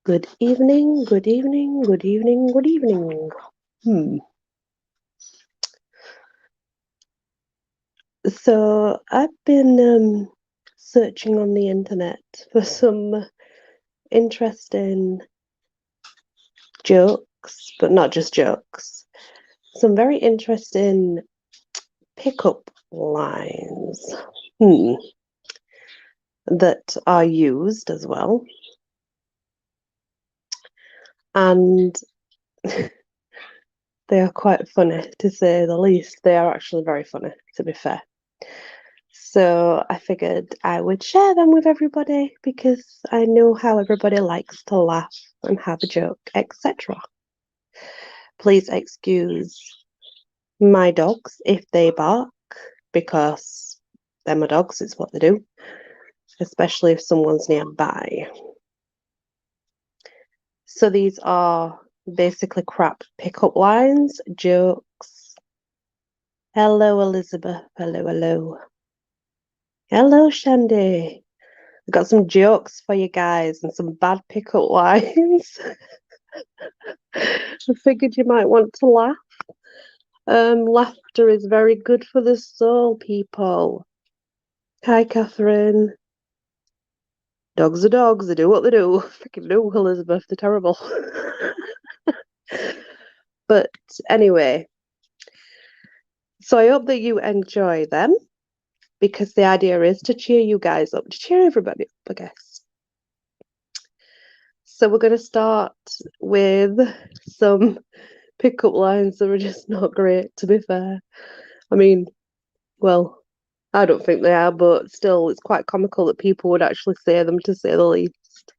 Good evening, good evening, good evening, good evening. So I've been searching on the internet for some interesting jokes, but not just jokes. Some very interesting pickup lines that are used as well. And they are quite funny, to say the least. They are actually very funny, to be fair. So I figured I would share them with everybody because I know how everybody likes to laugh and have a joke, etc. Please excuse my dogs if they bark because they're my dogs, it's what they do, especially if someone's nearby. So these are basically crap pickup lines, jokes. Hello, Elizabeth. Hello, hello. Hello, Shandy. I've got some jokes for you guys and some bad pickup lines. I figured you might want to laugh. Laughter is very good for the soul, people. Hi, Catherine. Dogs are dogs. They do what they do. Freaking do, Elizabeth. They're terrible. But anyway, so I hope that you enjoy them because the idea is to cheer you guys up, to cheer everybody up, I guess. So we're going to start with some pickup lines that are just not great, to be fair. I mean, well, I don't think they are, but still, it's quite comical that people would actually say them, to say the least.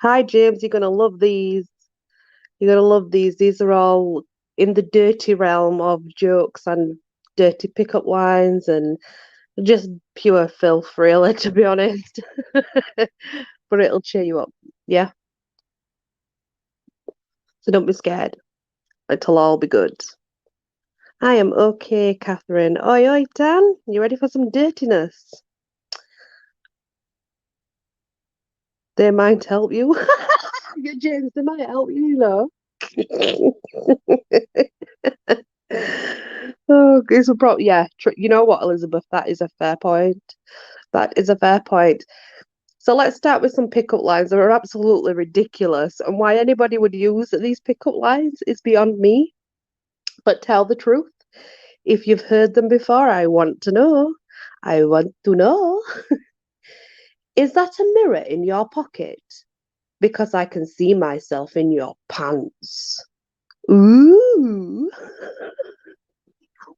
Hi, James, you're going to love these. You're going to love these. These are all in the dirty realm of jokes and dirty pickup lines and just pure filth, really, to be honest. But it'll cheer you up. Yeah. So don't be scared. It'll all be good. I am okay, Catherine. Oi, oi, Dan. You ready for some dirtiness? They might help you. Yeah, James, they might help you, Oh, it's a problem. Yeah, you know what, Elizabeth? That is a fair point. That is a fair point. So let's start with some pickup lines that are absolutely ridiculous. And why anybody would use these pickup lines is beyond me. But tell the truth. If you've heard them before, I want to know. I want to know. Is that a mirror in your pocket? Because I can see myself in your pants. Ooh.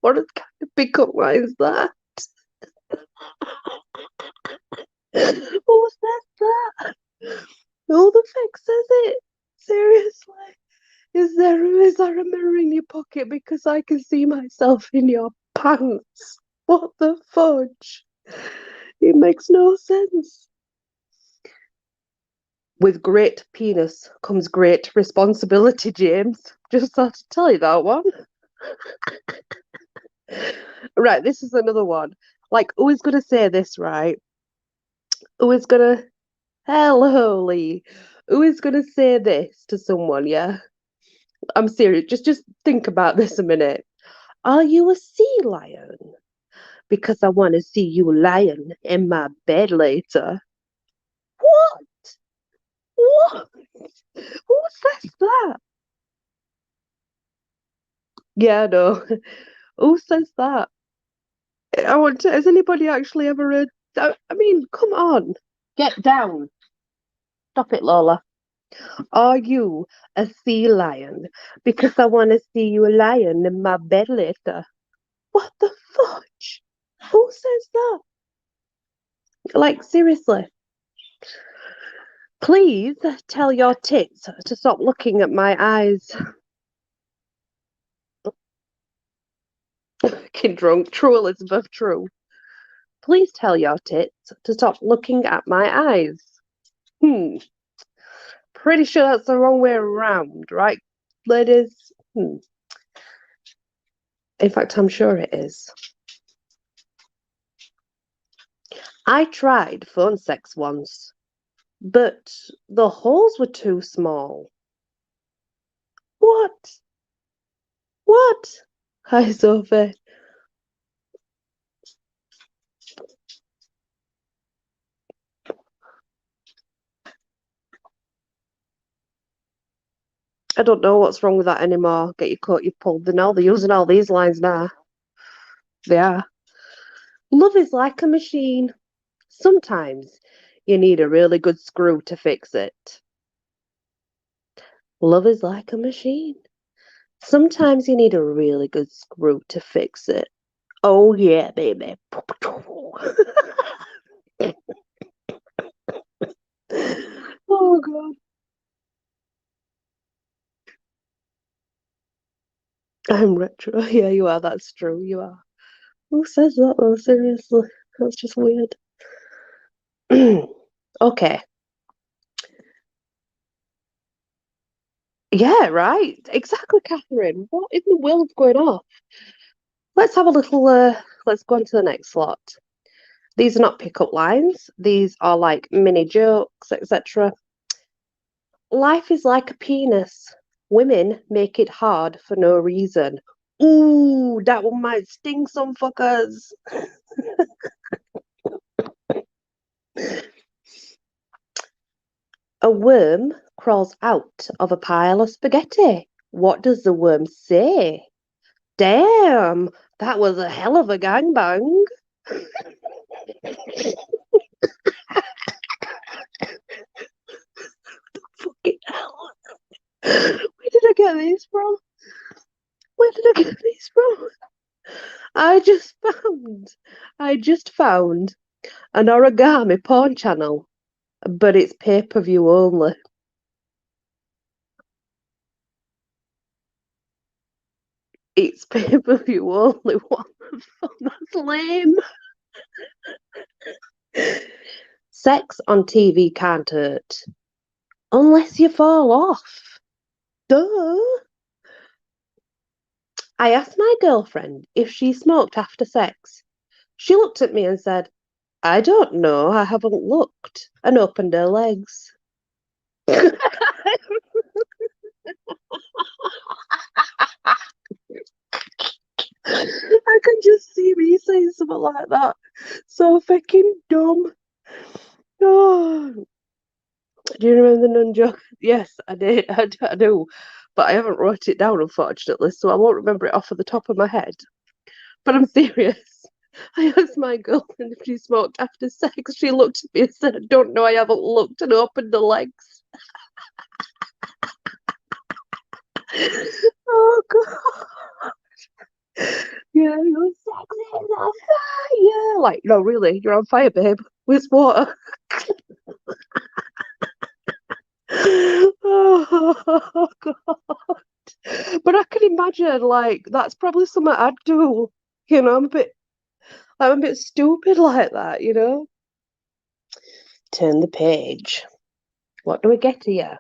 What kind of pickup line is that? Who says that? Who the fuck says it? Seriously? Is there a mirror in your pocket because I can see myself in your pants? What the fudge? It makes no sense. With great penis comes great responsibility, James. Just had to tell you that one. Right, this is another one. Like, who is going to say this, right? Who is going to. Hello, Lee. Who is going to say this to someone, yeah? I'm serious. Just think about this a minute. Are you a sea lion? Because I want to see you lying in my bed later. What? What? Who says that? Yeah, no. Who says that? I want to. Has anybody actually ever heard? I mean, come on. Get down. Stop it, Lola. Are you a sea lion? Because I want to see you lying in my bed later. What the fudge? Who says that? Like, seriously. Please tell your tits to stop looking at my eyes. Fucking drunk. True, Elizabeth, true. Please tell your tits to stop looking at my eyes. Pretty sure that's the wrong way around, right, ladies? In fact, I'm sure it is. I tried phone sex once. But the holes were too small. What? What? Hi, Sophie. I don't know what's wrong with that anymore. Get your coat, you pulled. They're using all these lines now. They are. Love is like a machine. Sometimes you need a really good screw to fix it. Love is like a machine. Sometimes you need a really good screw to fix it. Oh yeah, baby. Oh god. I'm retro. Yeah, you are. That's true. You are. Who says that though? Seriously. That's just weird. Okay. Yeah, right. Exactly, Catherine. What in the world's going on? Let's have a little let's go on to the next slot. These are not pickup lines. These are like mini jokes, etc. Life is like a penis. Women make it hard for no reason. Ooh, that one might sting some fuckers. A worm crawls out of a pile of spaghetti. What does the worm say? Damn, that was a hell of a gangbang. Fucking hell. Where did I get these from? Where did I get these from? I just found, I just found an origami porn channel, but it's pay-per-view only. It's pay-per-view only. What the fuck? That's lame. Sex on TV can't hurt unless you fall off. Duh. I asked my girlfriend if she smoked after sex. She looked at me and said, I don't know, I haven't looked, and opened her legs. I can just see me saying something like that. So fucking dumb. Oh. Do you remember the Nun Joke? Yes, I did. I do. But I haven't wrote it down, unfortunately, so I won't remember it off of the top of my head. But I'm serious. I asked my girlfriend if she smoked after sex. She looked at me and said, I don't know, I haven't looked, and opened the legs. Oh, God. Yeah, you're sexy on fire. Like, no, really, you're on fire, babe. With water. Oh, God. But I can imagine, like, that's probably something I'd do. You know, I'm a bit stupid like that, you know? Turn the page. What do we get here?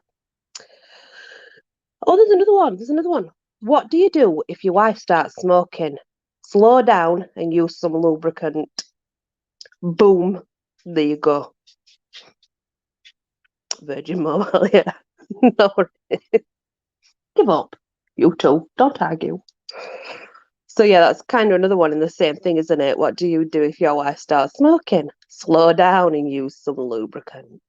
Oh, there's another one. There's another one. What do you do if your wife starts smoking? Slow down and use some lubricant. Boom. There you go. Virgin Mobile, yeah. No, give up. You two. Don't argue. So yeah, that's kind of another one in the same thing, isn't it? What do you do if your wife starts smoking? Slow down and use some lubricant.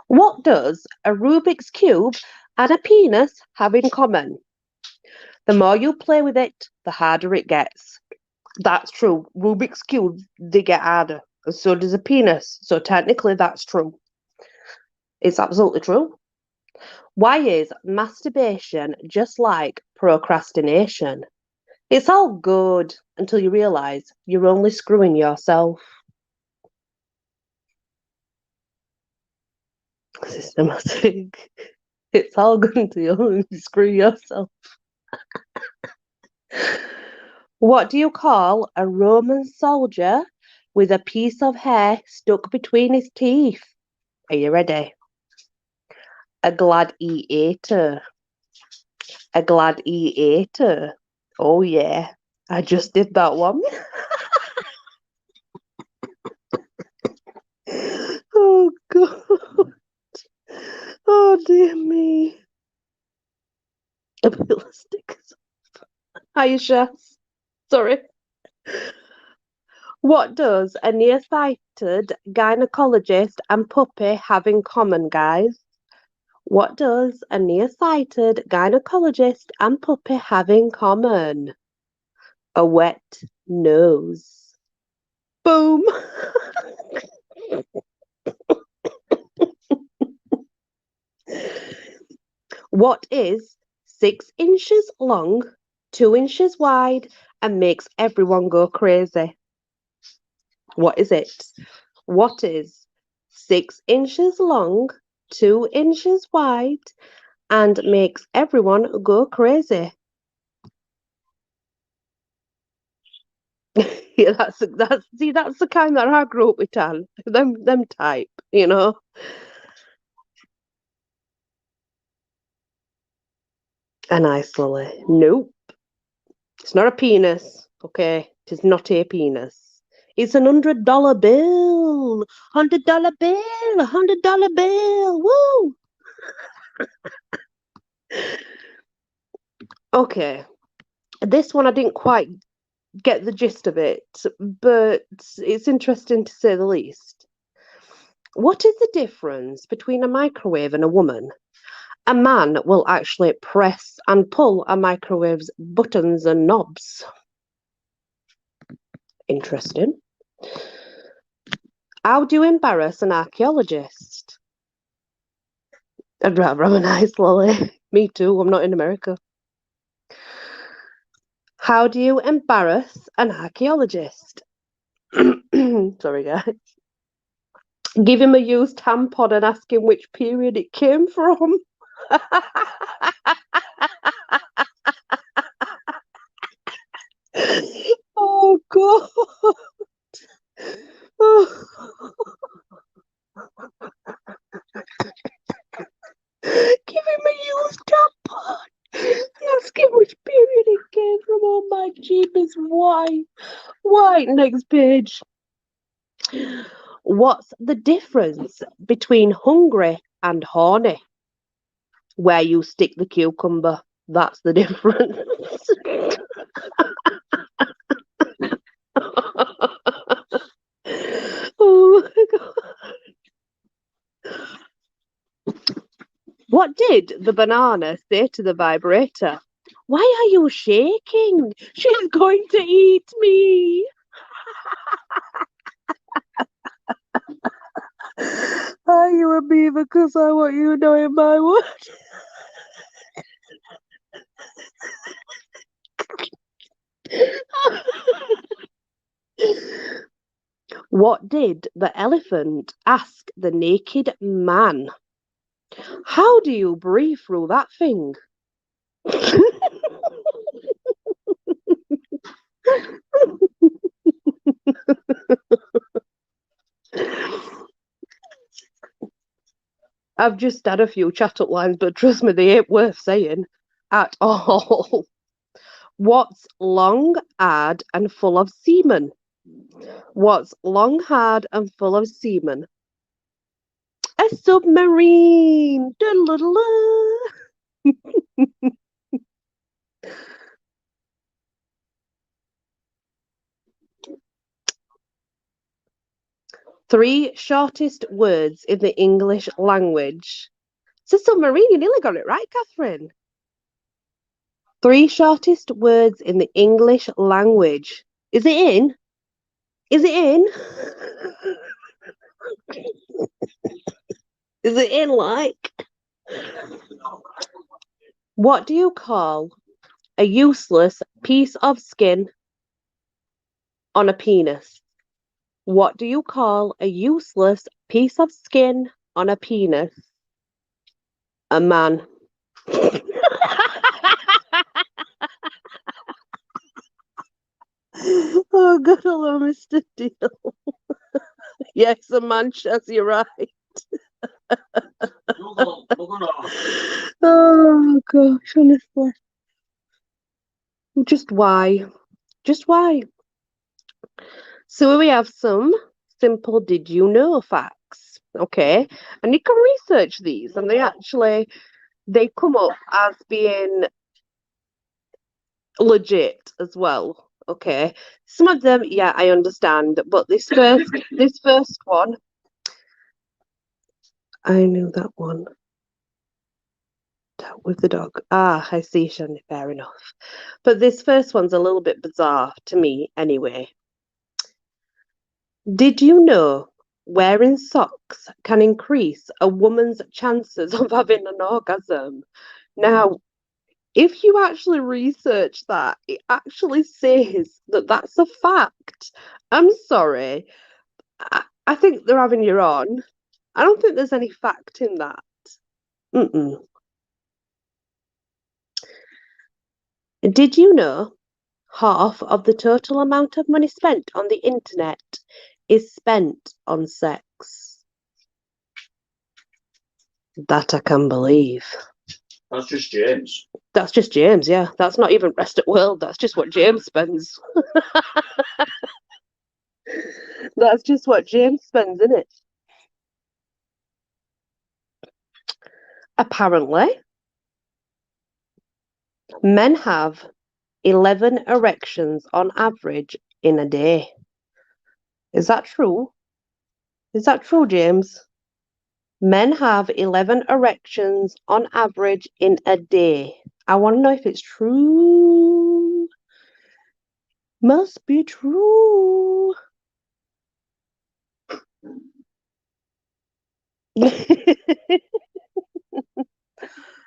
What does a Rubik's Cube and a penis have in common? The more you play with it, the harder it gets. That's true. Rubik's Cube, they get harder. And so does a penis. So technically, that's true. It's absolutely true. Why is masturbation just like procrastination? It's all good until you realise you're only screwing yourself. Systematic. It's all good until you only screw yourself. What do you call a Roman soldier with a piece of hair stuck between his teeth? Are you ready? A gladiator. A gladiator. Oh, yeah. I just did that one. Oh, God. Aisha, sorry. What does a nearsighted gynecologist and puppy have in common, guys? What does a nearsighted gynecologist and puppy have in common? A wet nose. Boom. What is 6 inches long, 2 inches wide, and makes everyone go crazy? What is it? What is 6 inches long, 2 inches wide, and makes everyone go crazy? Yeah, that's the kind that I grew up with, Tan. Them type, you know. A nice lily. Nope. It's not a penis. Okay. It is not a penis. It's an $100 bill. $100 bill. $100 bill. Woo! Okay. This one I didn't quite get the gist of it, but it's interesting to say the least. What is the difference between a microwave and a woman? A man will actually press and pull a microwave's buttons and knobs. Interesting. How do you embarrass an archaeologist? I'd rather have a nice lolly. Me too, I'm not in America. How do you embarrass an archaeologist? Sorry, guys. Give him a used tampon and ask him which period it came from. Oh, God. Give him a used tampon and ask him which period it came from. Oh, my jeepers. Why? Why? Next page. What's the difference between hungry and horny? Where you stick the cucumber. That's the difference. Oh my God. What did the banana say to the vibrator? Why are you shaking? She's going to eat me. Are you a beaver? Because I want you knowing my word. What did the elephant ask the naked man? How do you breathe through that thing? I've just had a few chat up lines, but trust me, they ain't worth saying at all. What's long, hard, and full of semen? What's long, hard, and full of semen? A submarine. Three shortest words in the English language. It's a submarine. You nearly got it right, Catherine. Three shortest words in the English language. Is it in? Is it in? Is it in, like? What do you call a useless piece of skin on a penis? What do you call a useless piece of skin on a penis? A man. Oh, good old Mr. Deal. Yes, a man, Chaz, you're right. Oh, gosh, honestly. Just why? Just why? So we have some simple did you know facts, okay? And you can research these and they come up as being legit as well. Okay. Some of them, yeah, I understand. But this first one, I knew that one. With the dog. Ah, I see, Shani, fair enough. But this first one's a little bit bizarre to me anyway. Did you know wearing socks can increase a woman's chances of having an orgasm? Now, if you actually research that, it actually says that that's a fact. I'm sorry. I think they're having you on. I don't think there's any fact in that. Mm-mm. Did you know half of the total amount of money spent on the internet is spent on sex? That I can believe. That's just James. That's just James, yeah. That's not even rest of world. That's just what James spends. That's just what James spends, isn't it? Apparently, men have 11 erections on average in a day. Is that true? Is that true, James? Men have 11 erections on average in a day. I want to know if it's true. Must be true.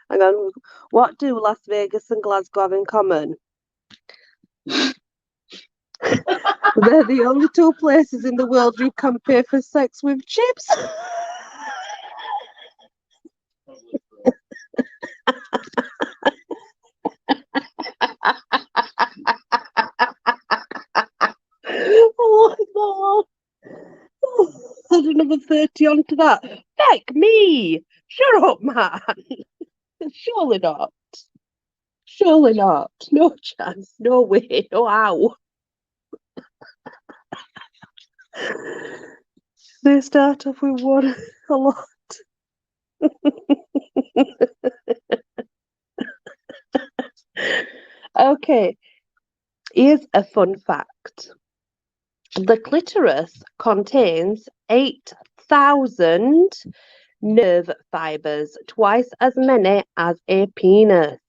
Hang on. What do Las Vegas and Glasgow have in common? They're the only two places in the world you can pay for sex with chips. Oh my God. Add another 30 onto that. Heck me! Shut up, man. Surely not. Surely not. No chance. No way. No how. They start off with one a lot. Okay, here's a fun fact. The clitoris contains 8,000 nerve fibers, twice as many as a penis.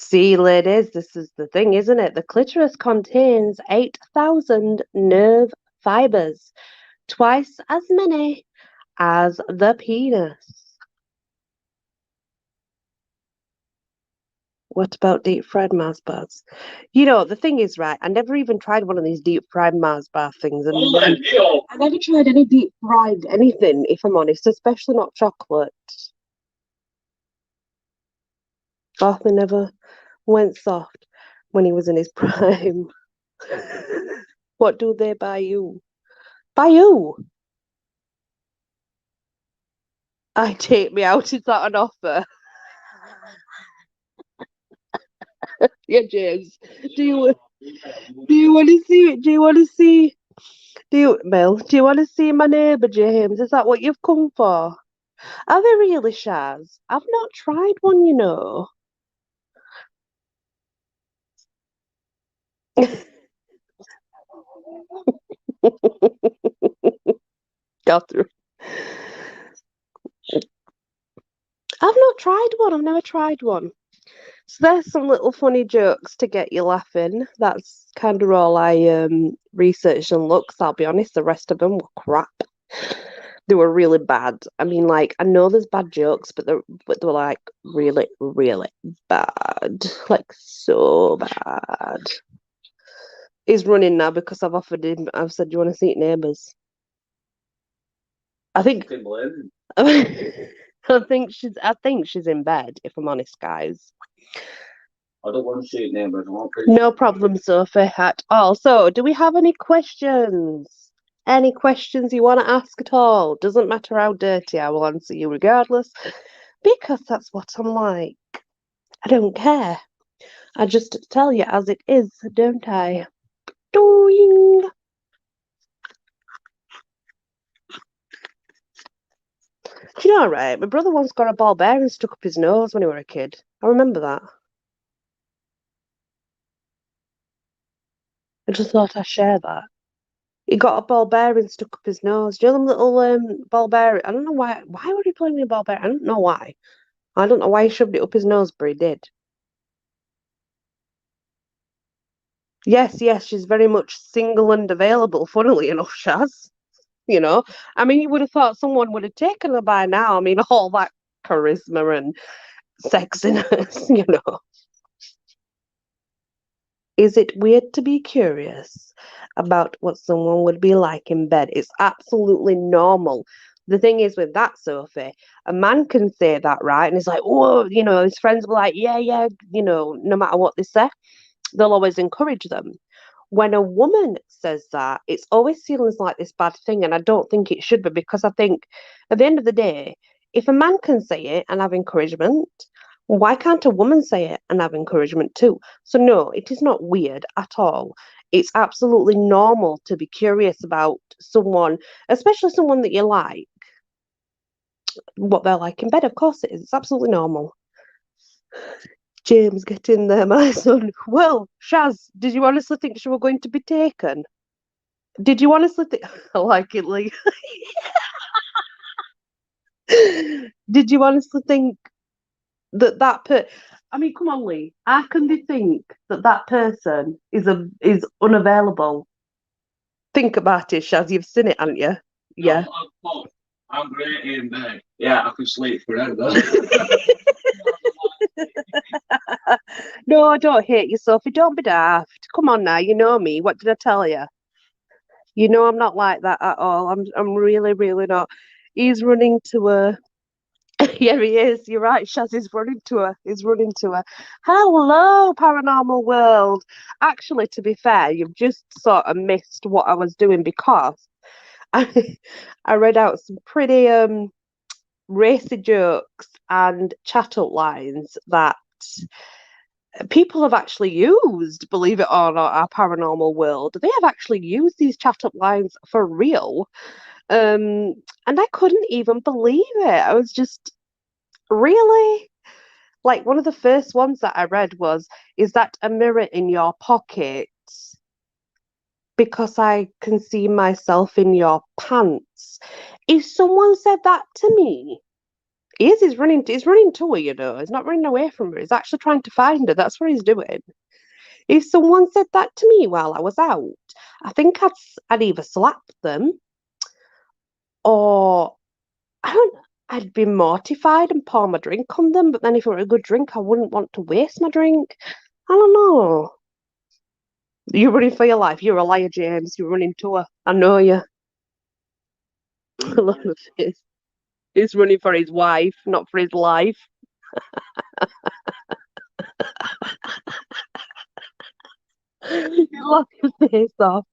See, ladies, this is the thing, isn't it? The clitoris contains 8,000 nerve fibers, twice as many as the penis. What about deep fried Mars bars? You know, the thing is, right, I never even tried one of these deep fried Mars bar things. And I never tried any deep fried anything, if I'm honest, especially not chocolate. Arthur never went soft when he was in his prime. What do they buy you? Buy you? I take me out. Is that an offer? Yeah, James. Do you want to see it? Do you want to see? Mel? Do you want to see my neighbour, James? Is that what you've come for? Are they really, Shaz? I've not tried one, you know. Catherine. I've not tried one. I've never tried one. So there's some little funny jokes to get you laughing. That's kind of all I researched and looked. I'll be honest, the rest of them were crap. They were really bad. I mean, like, I know there's bad jokes, but they were like really, really bad. Like so bad. He's running now because I've offered him. I've said, "Do you want to see neighbours?" I think. I think she's in bed. If I'm honest, guys. I don't want to see it now, but I want to. No problem, Sophie, at all. So, do we have any questions? Any questions you want to ask at all? Doesn't matter how dirty, I will answer you regardless, because that's what I'm like. I don't care. I just tell you as it is, don't I? Doing. Do you know, right? My brother once got a ball bearing stuck up his nose when he was a kid. I remember that. I just thought I'd share that. He got a ball bearing stuck up his nose. Do you know them little ball bearing? I don't know why. Why would he play with a ball bearing? I don't know why. I don't know why he shoved it up his nose, but he did. Yes, yes, she's very much single and available, funnily enough, Shaz. You know, I mean, you would have thought someone would have taken her by now. I mean, all that charisma and sexiness, you know. Is it weird to be curious about what someone would be like in bed? It's absolutely normal. The thing is with that, Sophie, a man can say that, right? And it's like, oh, you know, his friends will be like, yeah, yeah, you know, no matter what they say, they'll always encourage them. When a woman says that, it's always seen as like this bad thing, and I don't think it should be because I think at the end of the day, if a man can say it and have encouragement, why can't a woman say it and have encouragement too? So no, it is not weird at all. It's absolutely normal to be curious about someone, especially someone that you like, what they're like in bed. Of course it is. It's absolutely normal. James, get in there, my son. Well, Shaz, did you honestly think she were going to be taken? Did you honestly think? I like it, Lee. Did you honestly think that? I mean, come on, Lee. How can they think that that person is unavailable? Think about it, Shaz. You've seen it, haven't you? Yeah. I'm great in bed. Yeah, I could sleep forever. No, I don't hate you, Sophie. Don't be daft. Come on now, you know me. What did I tell you? You know I'm not like that at all. I'm really, really not. He's running to her. Yeah, he is. You're right. Shaz is running to her. He's running to her. Hello, paranormal world. Actually, to be fair, you've just sort of missed what I was doing because I, I read out some pretty racy jokes and chat up lines that people have actually used, believe it or not, our paranormal world. They have actually used these chat up lines for real. And I couldn't even believe it. I was just really like one of the first ones that I read was, is that a mirror in your pocket? Because I can see myself in your pants. If someone said that to me, he's running to her, you know. He's not running away from her. He's actually trying to find her. That's what he's doing. If someone said that to me while I was out, I think I'd either slap them or I don't I'd be mortified and pour my drink on them, but then if it were a good drink, I wouldn't want to waste my drink. I don't know. You're running for your life. You're a liar, James. You're running to her. I know you. Look at this. He's running for his wife, not for his life. You laugh your face off.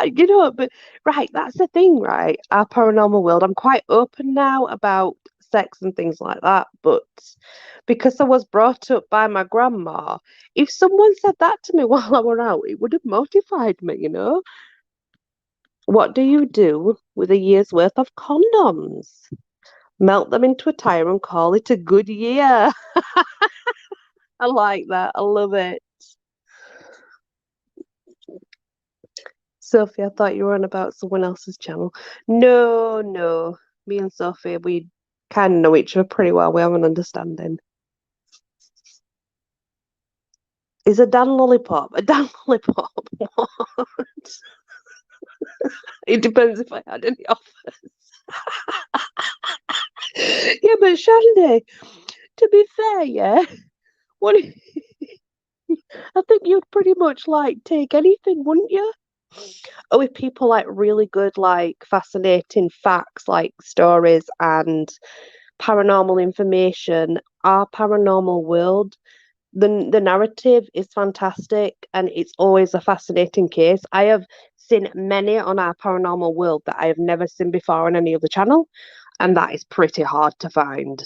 You know, but right, that's the thing, right? Our paranormal world. I'm quite open now about sex and things like that, but because I was brought up by my grandma, if someone said that to me while I were out, it would have mortified me, you know? What do you do with a year's worth of condoms? Melt them into a tire and call it a good year. I like that. I love it. Sophie, I thought you were on about someone else's channel. No, no. Me and Sophie, we kind of know each other pretty well. We have an understanding. Is a Dan lollipop a Dan lollipop? What? It depends if I had any offers. Yeah, but Shandy, to be fair, yeah, what I think you'd pretty much like take anything, wouldn't you? Oh, if people like really good, like fascinating facts, like stories and paranormal information, our paranormal world, the narrative is fantastic and it's always a fascinating case. I have seen many on our paranormal world that I have never seen before on any other channel, and that is pretty hard to find.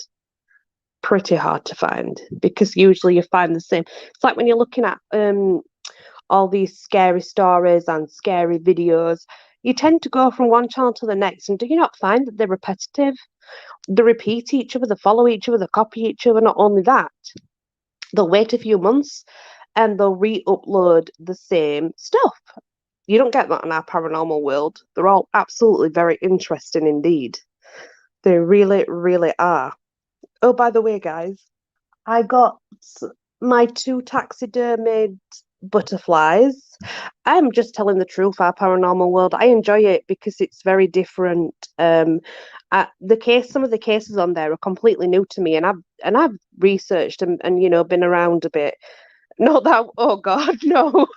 Pretty hard to find because usually you find the same. It's like when you're looking at all these scary stories and scary videos, you tend to go from one channel to the next, and do you not find that they're repetitive? They repeat each other, they follow each other, they copy each other. Not only that, they'll wait a few months and they'll re-upload the same stuff. You don't get that in our paranormal world. They're all absolutely very interesting indeed. They really, really are. Oh, by the way, guys, I got my 2 taxidermied butterflies. I'm just telling the truth, our paranormal world. I enjoy it because it's very different. Some of the cases on there are completely new to me, and I've researched and been around a bit. Not that, oh God, no.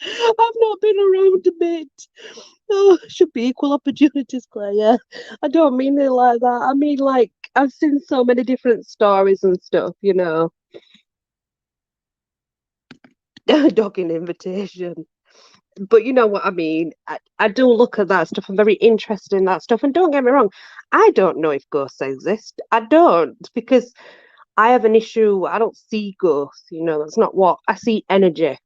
I've not been around a bit. Oh, should be equal opportunities, Claire. Yeah, I don't mean it like that. I mean, like, I've seen so many different stories and stuff. Dogging invitation. But you know what I mean. I do look at that stuff. I'm very interested in that stuff. And don't get me wrong, I don't know if ghosts exist. I don't, because I have an issue. I don't see ghosts. That's not what I see. Energy.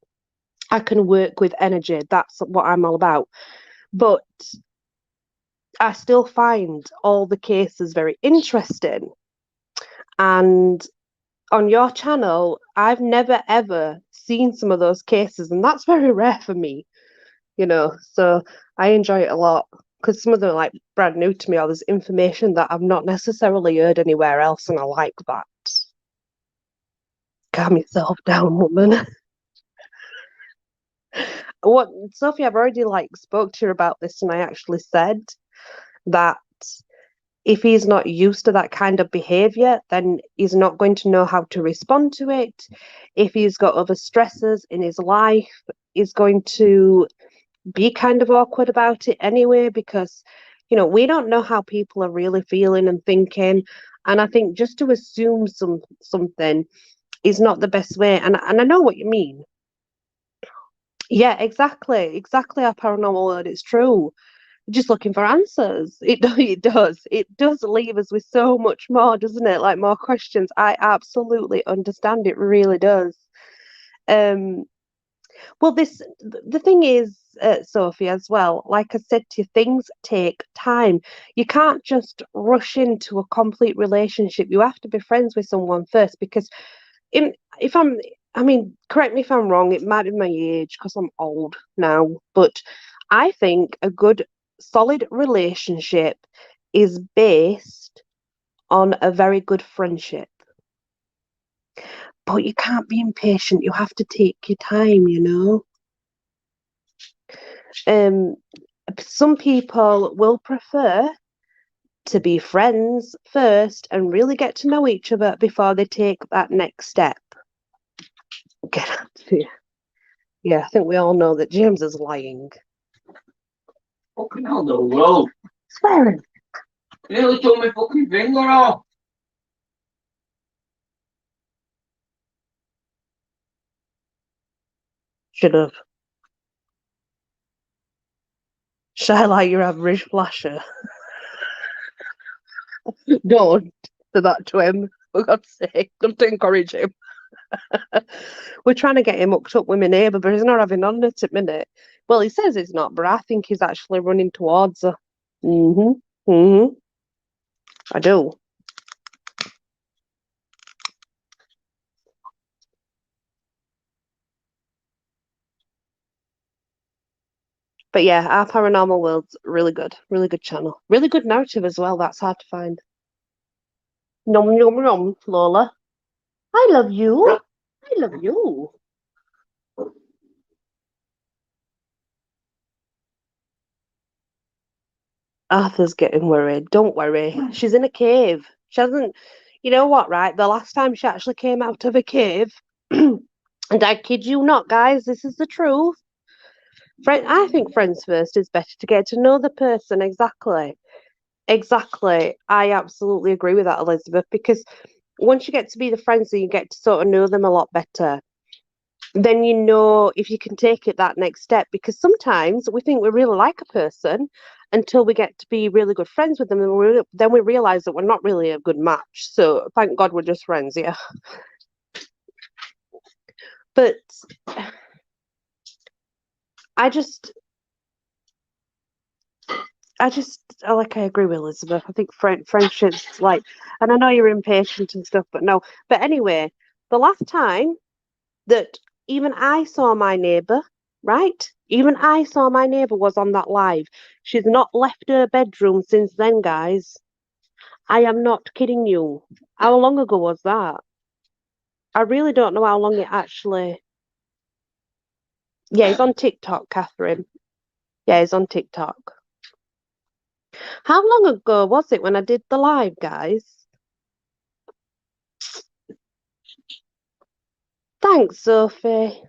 I can work with energy. That's what I'm all about. But I still find all the cases very interesting. And on your channel, I've never ever seen some of those cases, and that's very rare for me. So I enjoy it a lot because some of them are like brand new to me, or there's information that I've not necessarily heard anywhere else, and I like that. Calm yourself down, woman. What, Sophie, I've already spoke to you about this, and I actually said that if he's not used to that kind of behavior, then he's not going to know how to respond to it. If he's got other stresses in his life, he's going to be kind of awkward about it anyway, because we don't know how people are really feeling and thinking. And I think just to assume something is not the best way. And I know what you mean. Yeah, exactly. Our paranormal world, it's true. Just looking for answers. It does leave us with so much more, doesn't it? Like, more questions. I absolutely understand. It really does. um well, the thing is, Sophie, as well, like I said to you, things take time. You can't just rush into a complete relationship. You have to be friends with someone first, because in if I'm I mean, correct me if I'm wrong, it might be my age because I'm old now, but I think a good solid relationship is based on a very good friendship. But you can't be impatient. You have to take your time. Um, some people will prefer to be friends first and really get to know each other before they take that next step. Get out of here. Yeah, I think we all know that James is lying. Fucking hell, no, bro. Swearing. You nearly took my fucking finger off. Should have. Shy like your average flasher. Don't do that to him, for God's sake. Don't encourage him. We're trying to get him hooked up with my neighbour, but he's not having on it at minute. Well, he says he's not, but I think he's actually running towards her. Mm-hmm. I do. But yeah, our paranormal world's really good channel, really good narrative as well. That's hard to find. Nom nom nom, Lola. I love you. I love you. Arthur's getting worried. Don't worry. She's in a cave. She hasn't. You know what, right? The last time she actually came out of a cave, and I kid you not, guys, this is the truth. I think friends first is better to get to know the person exactly. Exactly. I absolutely agree with that, Elizabeth, because once you get to be the friends and you get to sort of know them a lot better, then you know if you can take it that next step. Because sometimes we think we really like a person until we get to be really good friends with them, and then we realize that we're not really a good match. So thank God we're just friends, yeah. But I just I agree with Elizabeth. I think friendships, like, and I know you're impatient and stuff, but no. But anyway, the last time that even I saw my neighbour, right? Even I saw my neighbour was on that live. She's not left her bedroom since then, guys. I am not kidding you. How long ago was that? I really don't know how long it actually. Yeah, he's on TikTok, Catherine. Yeah, he's on TikTok. How long ago was it when I did the live, guys? Thanks, Sophie.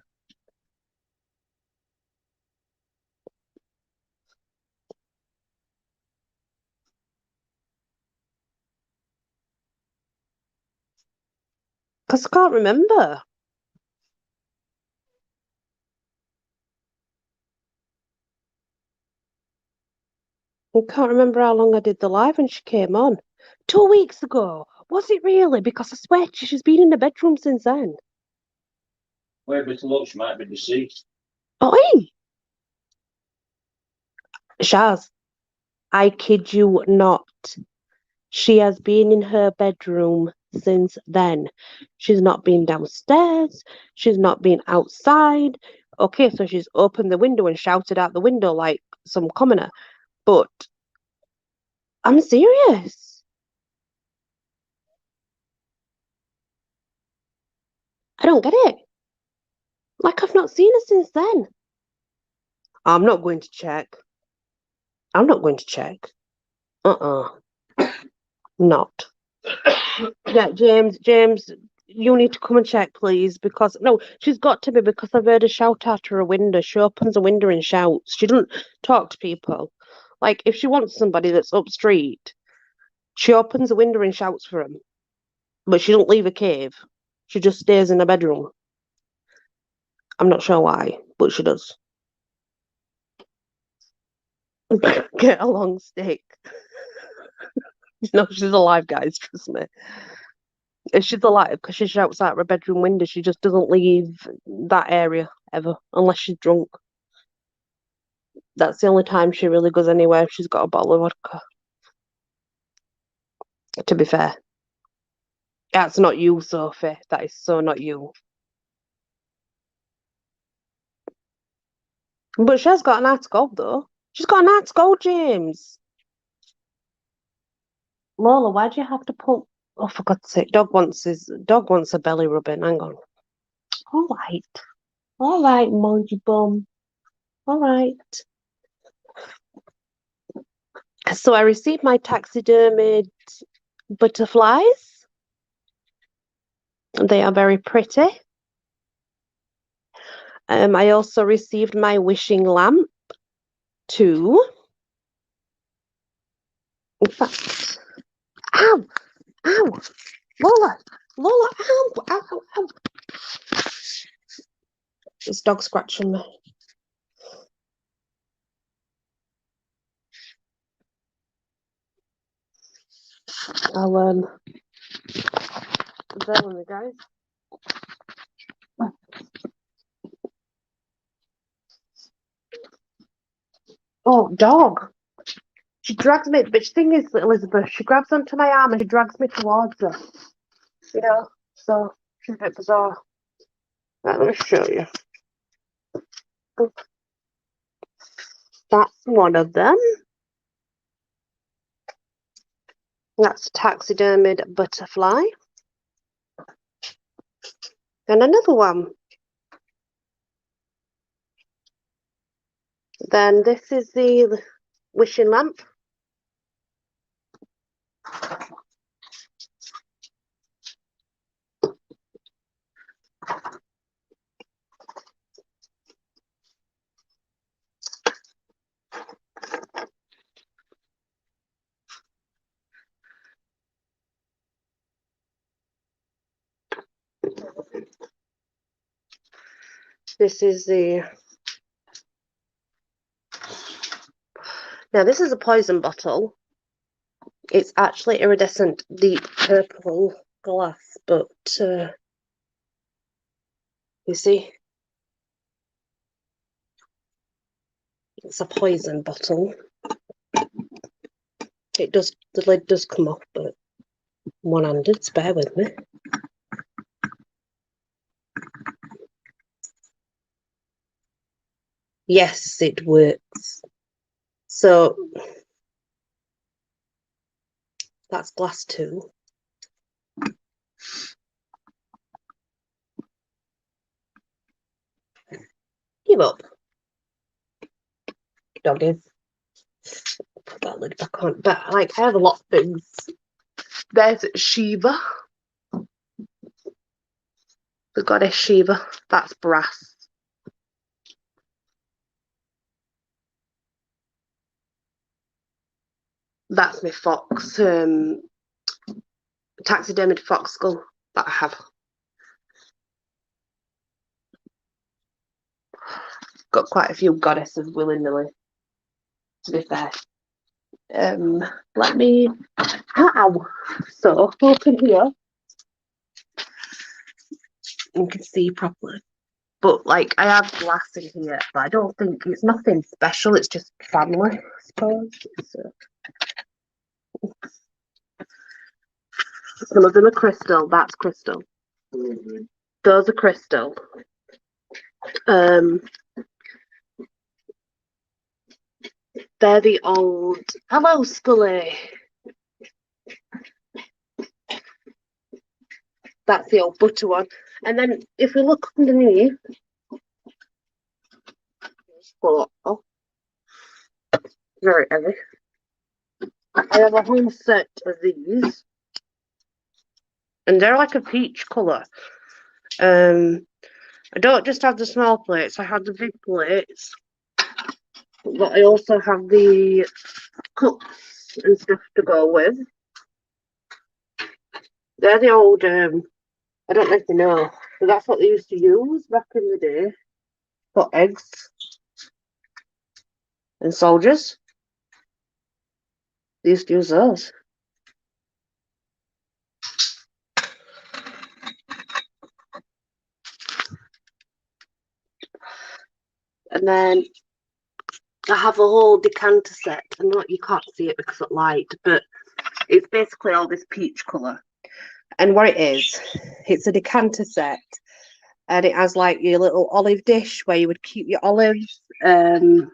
Because I can't remember. I can't remember how long I did the live when she came on. 2 weeks ago. Was it really? Because I swear she's been in the bedroom since then. Wait, but look, she might be deceased. Oh, hey! Shaz, I kid you not. She has been in her bedroom since then. She's not been downstairs. She's not been outside. Okay, so she's opened the window and shouted out the window like some commoner. But I'm serious. I don't get it. Like, I've not seen her since then. I'm not going to check. I'm not going to check. Uh-uh. Not. Yeah, James, you need to come and check, please, because no, she's got to be, because I've heard a shout out her window. She opens a window and shouts. She doesn't talk to people. Like, if she wants somebody that's up street, she opens a window and shouts for them. But she don't leave a cave. She just stays in her bedroom. I'm not sure why, but she does. Get a long stick. No, she's alive, guys. Trust me. She's alive because she shouts out her bedroom window. She just doesn't leave that area ever, unless she's drunk. That's the only time she really goes anywhere if she's got a bottle of vodka. To be fair, that's not you, Sophie. That is so not you. But she has got an eye to gold, though. She's got an eye to gold, James. Lola, why do you have to pull? Oh, for God's sake, dog wants a belly rubbing. Hang on. All right, Moji Bum. All right. So I received my taxidermied butterflies. They are very pretty. I also received my wishing lamp too. In fact, ow, ow, Lola, ow, ow, ow, ow. This dog scratching me. I'll bear with me, guys. Oh, dog. She drags me, but the thing is, Elizabeth, she grabs onto my arm and she drags me towards her. You know, so she's a bit bizarre. Right, let me show you. That's one of them. That's a taxidermied butterfly. And another one. Then this is the wishing lamp. This is the... Now, this is a poison bottle. It's actually iridescent, deep purple glass, but you see, it's a poison bottle. It does, the lid does come off, but one-handed, bear with me. Yes, it works. So that's glass 2. Give up. Doggies. Put that lid back on. But like, I have a lot of things. There's Shiva. The goddess Shiva. That's brass. That's my fox. Taxidermied fox skull that I have. Got quite a few goddesses willy-nilly, to be fair. Let me. Ow! So, open here. You can see properly. But, like, I have glass in here, but I don't think it's nothing special. It's just family, I suppose. So. Some of them are crystal. That's crystal. Those are crystal. They're the old. Hello, Scully. That's the old butter one. And then if we look underneath, oh, very heavy. I have a whole set of these, and they're like a peach colour. I don't just have the small plates, I have the big plates, but I also have the cups and stuff to go with. They're the old, I don't know if you know, but that's what they used to use back in the day for eggs and soldiers. They used to use those. And then I have a whole decanter set. I know you can't see it because of light, but it's basically all this peach colour. And what it is, it's a decanter set, and it has like your little olive dish where you would keep your olives. Here's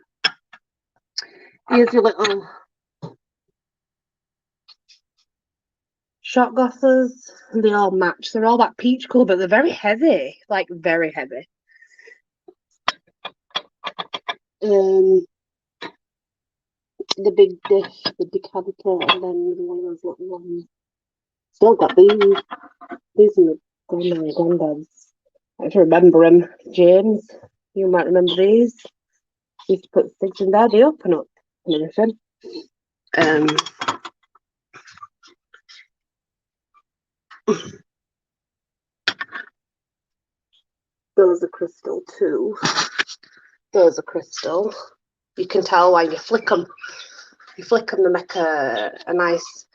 your little shot glasses. They all match. They're all that peach colour, but they're very heavy, like very heavy. The big dish, the decanter, and then one of those little ones. Still got these. These are my granddad's. I have to remember them. James, you might remember these. Used to put things in there. They open up and everything. Those are crystal too. Those are crystal. You can tell when you flick them. You flick them, they make a nice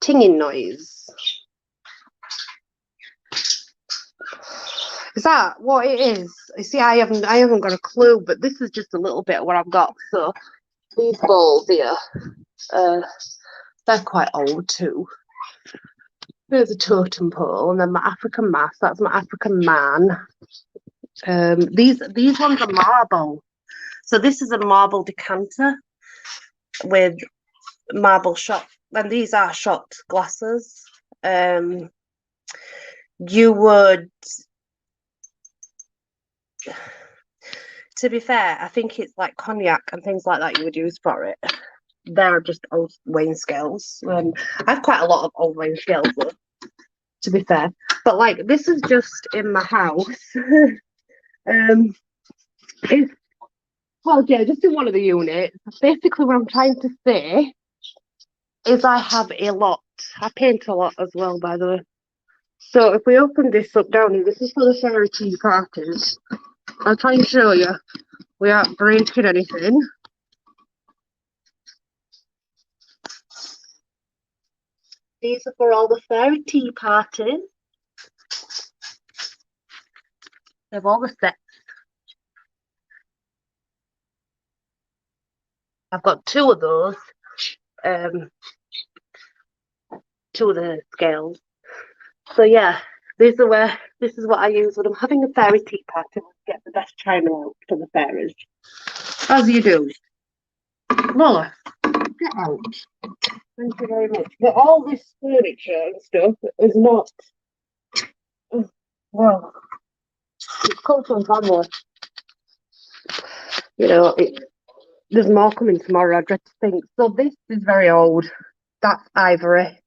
tinging noise. Is that what it is? You see, I haven't got a clue, but this is just a little bit of what I've got. So these balls here, they're quite old too. There's a totem pole, and then my African mask. That's my African man. These ones are marble. So this is a marble decanter with marble shot, and these are shot glasses. You would, to be fair, I think it's like cognac and things like that you would use for it. They're just old weighing scales. I have quite a lot of old weighing scales though, to be fair. But like this is just in my house. Well, yeah, just in one of the units. Basically, what I'm trying to say is I have a lot. I paint a lot as well, by the way. So if we open this up down here, this is for the fairy tea parties. I'll try and show you. We aren't breaking anything. These are for all the fairy tea parties. They have all the sets. I've got 2 of those. to the scales. So yeah, this is what I use when I'm having a fairy tea party to get the best china out for the fairies. As you do. Lola, get out. Thank you very much. But all this furniture and stuff is not, well, it's come from family. You know, there's more coming tomorrow, I dread to think. So this is very old. That's ivory.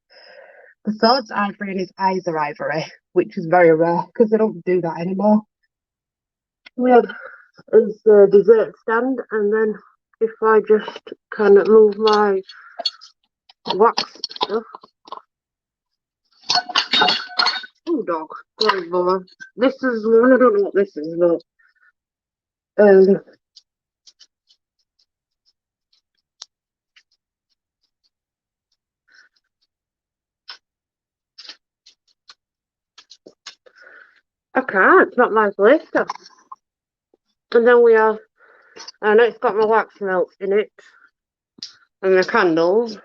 The sword's ivory and his eyes are ivory, which is very rare because they don't do that anymore. We have his dessert stand, and then if I just kind of move my wax stuff. Oh, dog. Sorry, Bella. This is one, I don't know what this is, but I can't, it's not my later. And then we have, I know it's got my wax melts in it, and the candles.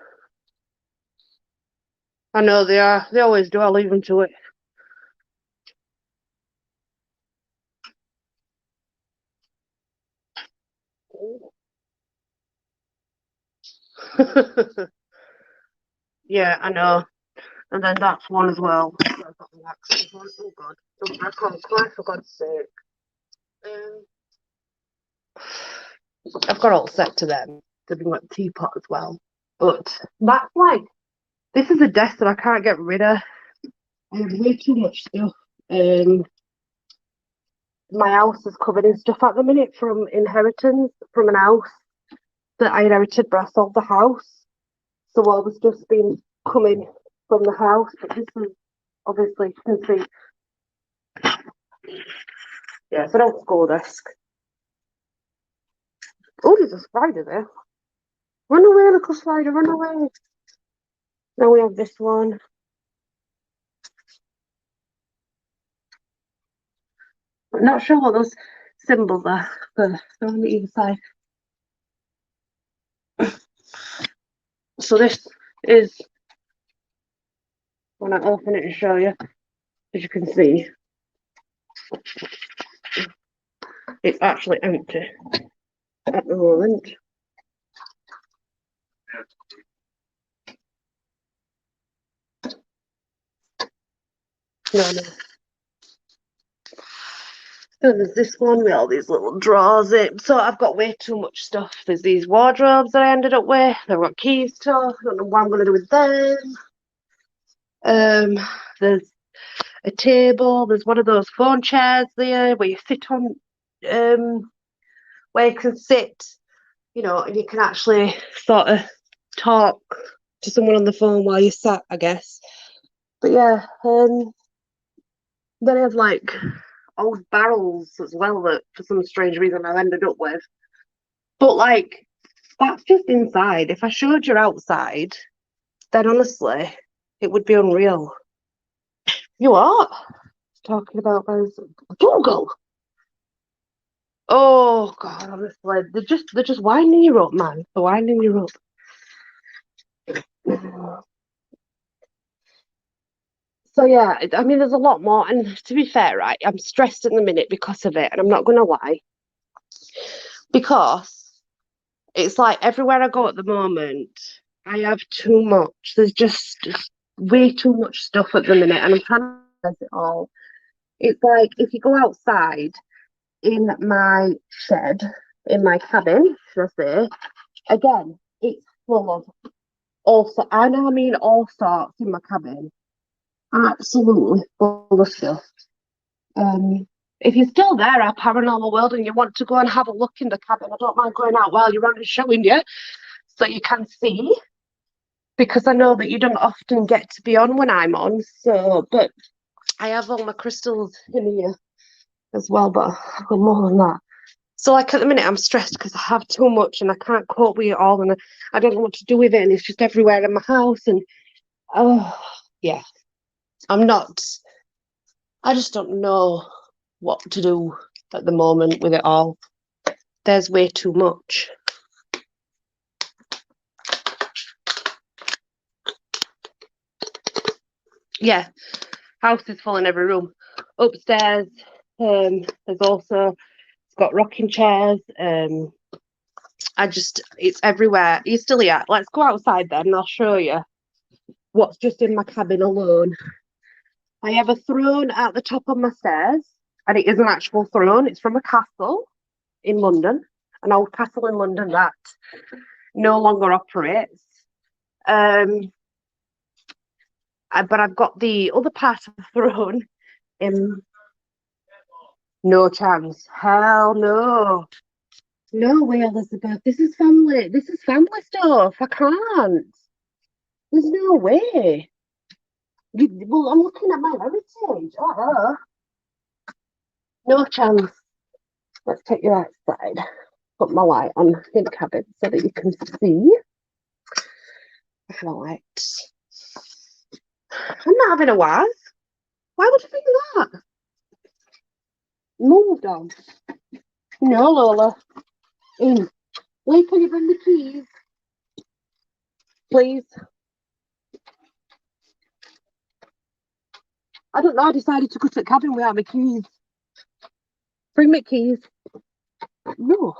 I know they are, they always do, I'll leave them to it. Yeah, I know. And then that's one as well. I've got the wax one. Oh God, I can't cry for God's sake. I've got all set to them. They've been like teapot as well. But that's like, this is a desk that I can't get rid of. I have way too much stuff. My house is covered in stuff at the minute from inheritance from an house that I inherited, but I sold the house. So all the stuff's been coming from the house. But this is obviously, you can see. Yeah, it's an old school desk. Oh, there's a spider there. Run away, little spider, run away. Now we have this one. I'm not sure what those symbols are, but they're on the either side. So this is, when I open it and show you, as you can see, it's actually empty at the moment. No. So there's this one with all these little drawers in. So I've got way too much stuff. There's these wardrobes that I ended up with. They've got keys to. I don't know what I'm going to do with them. There's a table. There's one of those phone chairs there where you sit on, where you can sit, you know, and you can actually sort of talk to someone on the phone while you sat, I guess. But yeah, then I have like old barrels as well that for some strange reason I've ended up with. But like, that's just inside. If I showed you outside, then honestly, it would be unreal. You are talking about those Google. Oh God, honestly, they're just winding you up, man. They're winding you up. So yeah, I mean, there's a lot more, and to be fair, right, I'm stressed in the minute because of it, and I'm not gonna lie, because it's like everywhere I go at the moment, I have too much. There's just way too much stuff at the minute, and I'm trying to organize it all. It's like if you go outside in my shed, in my cabin, should I say, again, it's full of I know I mean all sorts in my cabin. Absolutely full of stuff. If you're still there, our paranormal world, and you want to go and have a look in the cabin, I don't mind going out while you're on and showing you so you can see, because I know that you don't often get to be on when I'm on. So, but I have all my crystals in here as well, but I've got more than that. So, like at the minute, I'm stressed because I have too much and I can't cope with it all, and I don't know what to do with it, and it's just everywhere in my house. And oh, yeah, I just don't know what to do at the moment with it all. There's way too much. yeah, house is full in every room. Upstairs, there's also, it's got rocking chairs. It's everywhere. You're still here. Let's go outside then and I'll show you what's just in my cabin alone. I have a throne at the top of my stairs, and it is an actual throne. It's from a castle in London, an old castle in London that no longer operates. But I've got the other part of the throne in. No chance. Hell no. No way, Elizabeth. This is family. This is family stuff. I can't. There's no way. Well, I'm looking at my heritage. No chance. Let's take you outside. Put my light on in the cabin so that you can see. I have a light. I'm not having a wife. Why would you think that? Move down. No, Lola. In. Wait till you bring the keys. Please. I don't know. I decided to go to the cabin without my keys. Bring me keys. No.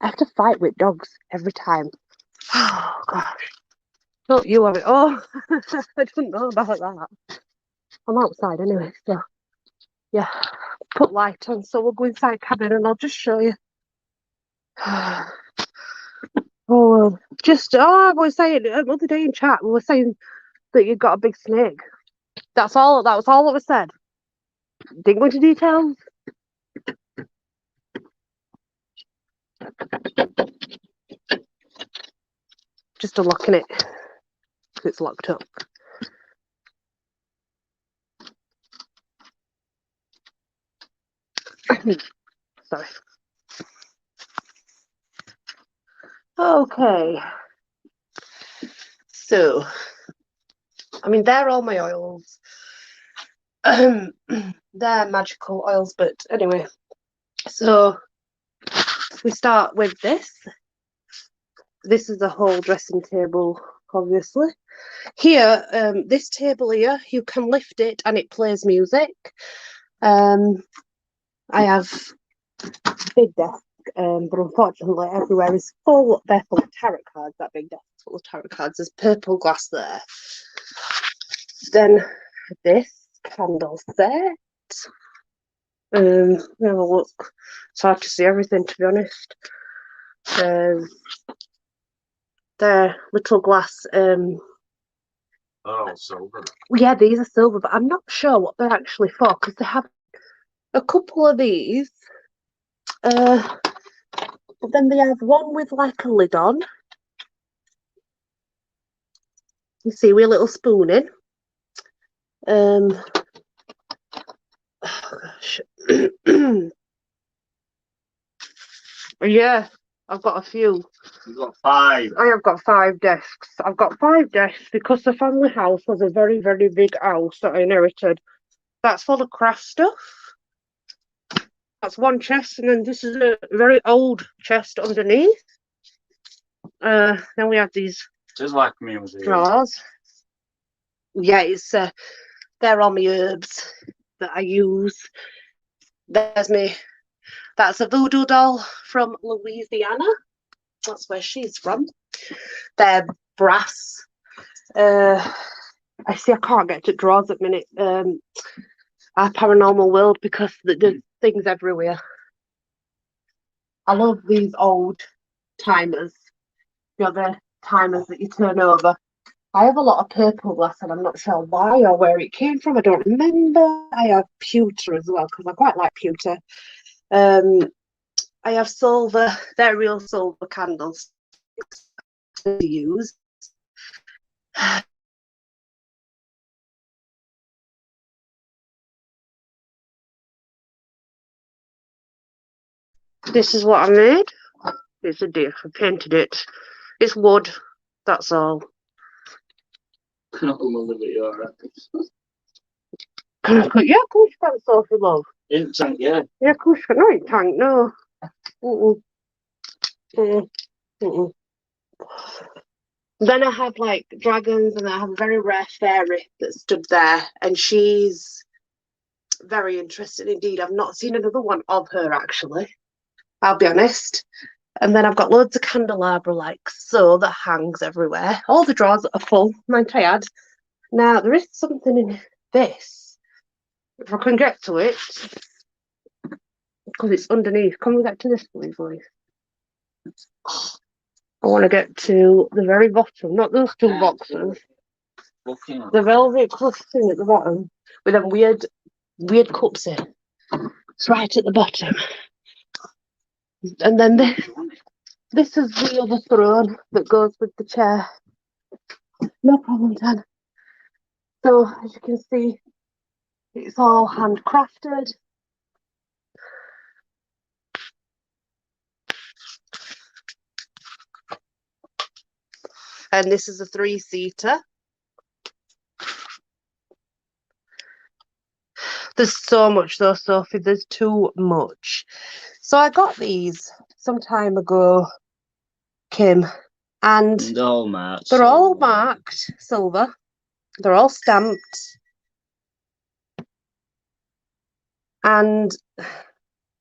I have to fight with dogs every time. Oh, gosh. Don't you have it? Oh, I didn't know about that. I'm outside anyway, so yeah. Put light on, so we'll go inside cabin and I'll just show you. I was saying the other day in chat, we were saying that you got a big snake. That was all that was said. Didn't go into details. Just unlocking it because it's locked up. Sorry. Okay. So, I mean, they're all my oils. They're magical oils, but anyway. So, we start with this. This is the whole dressing table, obviously. Here, this table here, you can lift it and it plays music. I have a big desk, but unfortunately everywhere is full. They're full of tarot cards. That big desk is full of tarot cards. There's purple glass there. Then this candle set. Have a look. It's hard to see everything, to be honest. They're little glass. Silver. Yeah, these are silver, but I'm not sure what they're actually for because they have a couple of these. But then they have one with like a lid on. You see, with a little spoon in. Oh gosh. Yeah, I've got a few. You've got 5. I have got 5 desks. I've got 5 desks because the family house was a very, very big house that I inherited. That's full of craft stuff. That's one chest, and then this is a very old chest underneath. Then we have these Just like music. drawers. Yeah, it's they're all my herbs that I use. That's a voodoo doll from Louisiana. That's where she's from. They're brass. I see I can't get to drawers at the minute. Our paranormal world because there's things everywhere. I love these old timers. You know, the timers that you turn over. I have a lot of purple glass and I'm not sure why or where it came from. I don't remember. I have pewter as well because I quite like pewter. I have silver. They're real silver candles to use. This is what I made. It's a diff. I painted it. It's wood. That's all. Can I come over to your Yeah, of course you can, Sophie, love. in tank, yeah. Yeah, of course you can. No, you can't. No. Mm-mm. Mm-mm. Mm-mm. Then I have like dragons, and I have a very rare fairy that stood there, and she's very interesting indeed. I've not seen another one of her actually, I'll be honest. And then I've got loads of candelabra like so that hangs everywhere. All the drawers are full, mind I add. Now there is something in this. If I can get to it, because it's underneath. Can we get to this, please, Louise? I want to get to the very bottom, not those two boxes. The velvet cloth thing at the bottom with them weird cups in. It's right at the bottom. And then this is the other throne that goes with the chair. No problem, Dan. So, as you can see, it's all handcrafted. And this is a 3-seater. There's so much though, Sophie. There's too much. So I got these some time ago, Kim, and they're all marked silver. They're all stamped. And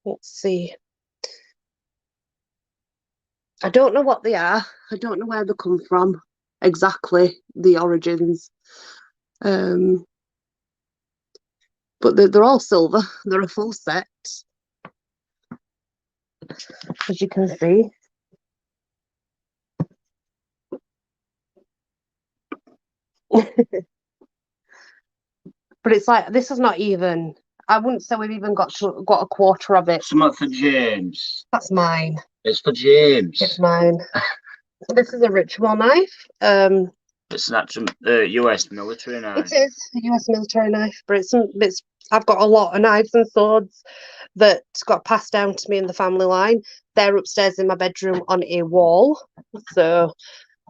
let's see. I don't know what they are. I don't know where they come from exactly, the origins. But they're all silver. They're a full set, as you can see. But it's like, this is not even, I wouldn't say we've even got a quarter of it. Something for James. That's mine. It's for James. It's mine. This is a ritual knife. It's an actual US military knife. It is a US military knife, but it's I've got a lot of knives and swords that got passed down to me in the family line. They're upstairs in my bedroom on a wall. So,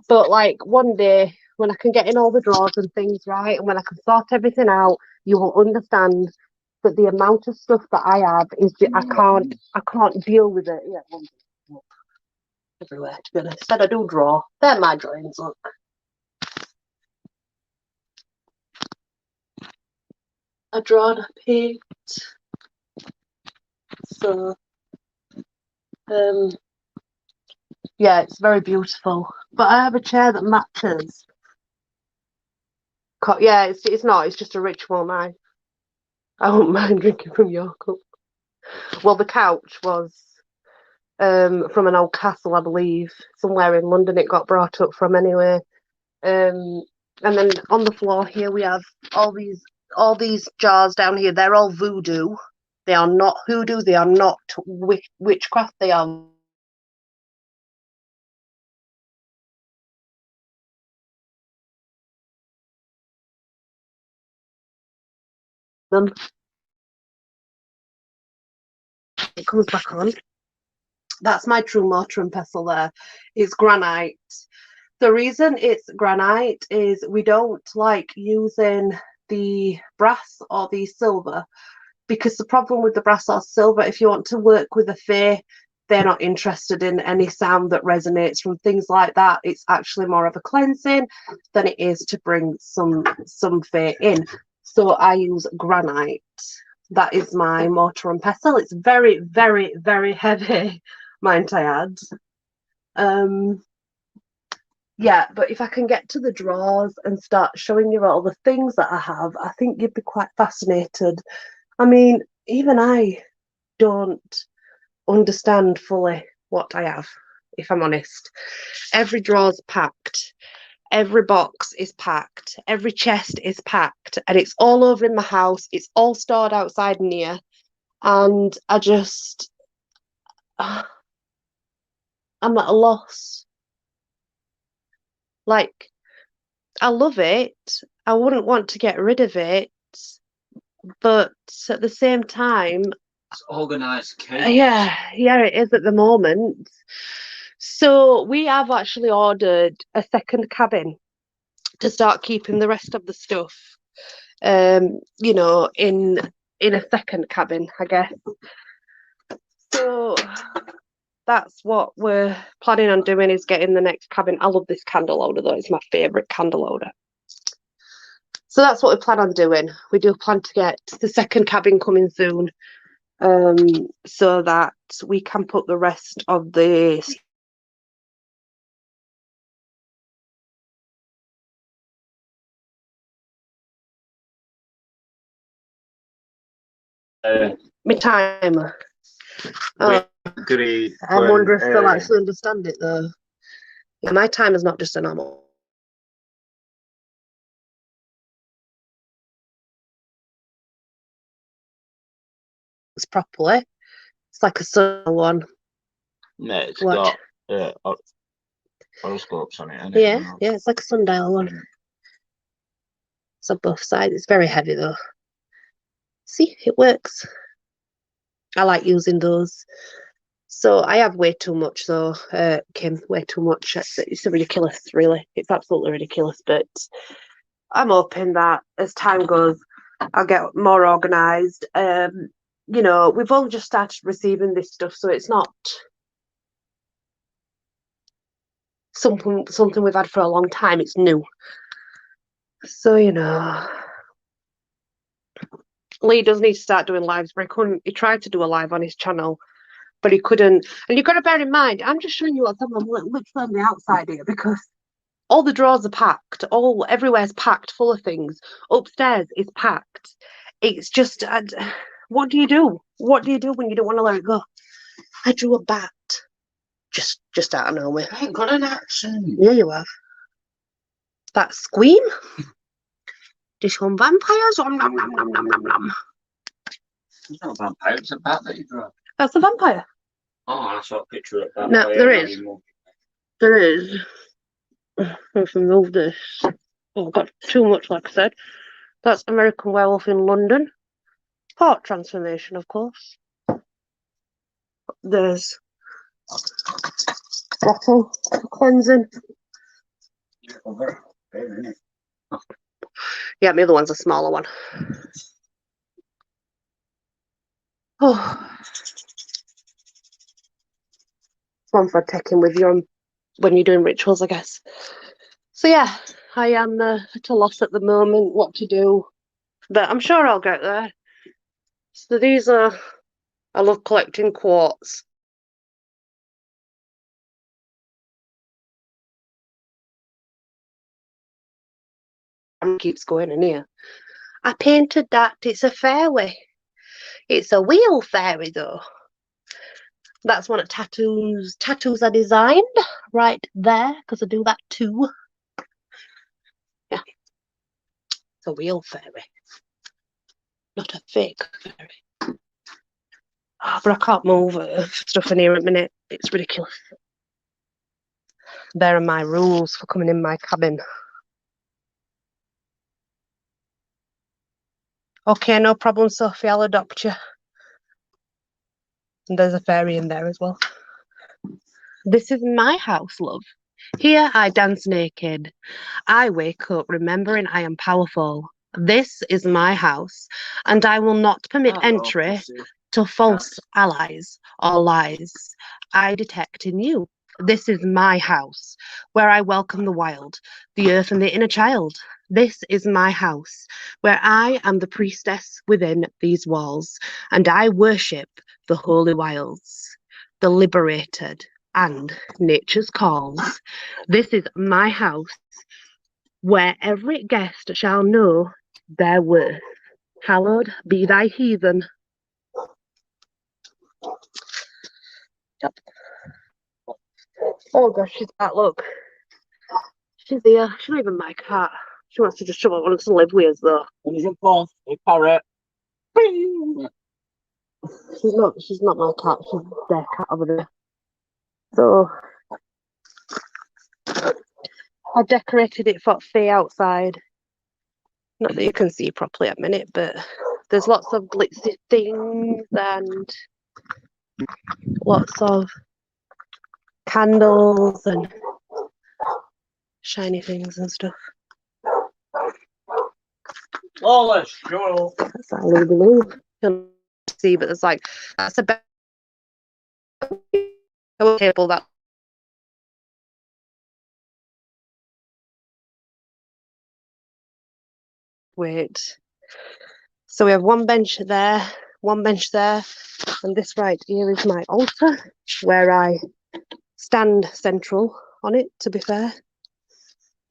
but like one day when I can get in all the drawers and things right, and when I can sort everything out, you will understand that the amount of stuff that I have is I can't deal with it. Yeah, everywhere, to be honest. Instead I do draw. They're my drawings, look. I drawn a paint. So yeah, it's very beautiful. But I have a chair that matches. Yeah, it's not, it's just a ritual knife. I wouldn't mind drinking from your cup. Well, the couch was from an old castle, I believe, somewhere in London it got brought up from anyway. And then on the floor here we have all these jars down here. They're all voodoo. They are not hoodoo. They are not witchcraft. They are them. It comes back on. That's my true mortar and pestle there. It's granite. The reason it's granite is we don't like using the brass or the silver, because the problem with the brass or silver, if you want to work with a fae, they're not interested in any sound that resonates from things like that. It's actually more of a cleansing than it is to bring some fae in. So I use granite. That is my mortar and pestle. It's very, very, very heavy, mind I add. Yeah, but if I can get to the drawers and start showing you all the things that I have, I think you'd be quite fascinated. I mean, even I don't understand fully what I have, if I'm honest. Every drawer's packed. Every box is packed. Every chest is packed. And it's all over in my house. It's all stored outside in here. And I just... I'm at a loss. Like, I love it. I wouldn't want to get rid of it. But at the same time... It's organised chaos. Yeah, it is at the moment. So we have actually ordered a second cabin to start keeping the rest of the stuff, you know, in a second cabin, I guess. So that's what we're planning on doing, is getting the next cabin. I love this candle holder though, it's my favourite candle holder. So that's what we plan on doing. We do plan to get the second cabin coming soon, so that we can put the rest of the my timer. I wonder if they'll actually understand it though. Yeah, my timer's not just a normal. It's properly. It's like a sundial one. Yeah, it's got horoscopes on it, isn't it? Yeah, yeah, it's like a sundial one. It's on both sides. It's very heavy though. See, it works. I like using those. So I have way too much though, Kim, way too much. It's ridiculous, really. It's absolutely ridiculous. But I'm hoping that as time goes, I'll get more organised. You know, we've only just started receiving this stuff, so it's not something we've had for a long time. It's new. So, you know, Lee does need to start doing lives, but he tried to do a live on his channel, but he couldn't. And you've got to bear in mind, I'm just showing you what's on literally on the outside here, because all the drawers are packed, everywhere's packed full of things. Upstairs is packed. It's just, what do you do? What do you do when you don't want to let it go? I drew a bat, just out of nowhere. I ain't got an accent. Yeah, you have. That scream. This one vampires. Nom, nom, nom, nom, nom, nom, nom. It's not a vampire, it's a bat that you draw. That's a vampire. Oh, I saw a picture of that. No, there is. There is. Let's remove this. Oh, I've got too much, like I said. That's American Werewolf in London. Port transformation, of course. There's bottle cleansing. Yeah, the other one's a smaller one. Oh, it's one for taking with you when you're doing rituals, I guess. So yeah, I am at a loss at the moment what to do, but I'm sure I'll get there. So these are, I love collecting quartz. Keeps going in here. I painted that. It's a fairy. It's a wheel fairy though. That's one of tattoos. Tattoos are designed right there, because I do that too. Yeah. It's a wheel fairy. Not a fake fairy. Oh, but I can't move stuff in here at the minute. It's ridiculous. There are my rules for coming in my cabin. Okay, no problem, Sophie. I'll adopt you. And there's a fairy in there as well. This is my house, love. Here I dance naked. I wake up remembering I am powerful. This is my house, and I will not permit entry to false allies or lies I detect in you. This is my house, where I welcome the wild, the earth and the inner child. This is my house, where I am the priestess within these walls, and I worship the holy wilds, the liberated, and nature's calls. This is my house, where every guest shall know their worth. Hallowed be thy heathen. Yep. Oh gosh, she's back, look. She's here. She's not even my cat. She wants to just show up wants to live with us though. He's a boss, a parrot. She's not my cat, she's their cat over there. So I decorated it for Faye outside. Not that you can see properly at the minute, but there's lots of glitzy things and lots of candles and shiny things and stuff. Flawless show. That's our Lou Lou. You can see, but there's like, that's a bit a table that weight. So we have one bench there, one bench there, and this right here is my altar where I stand central on it, to be fair.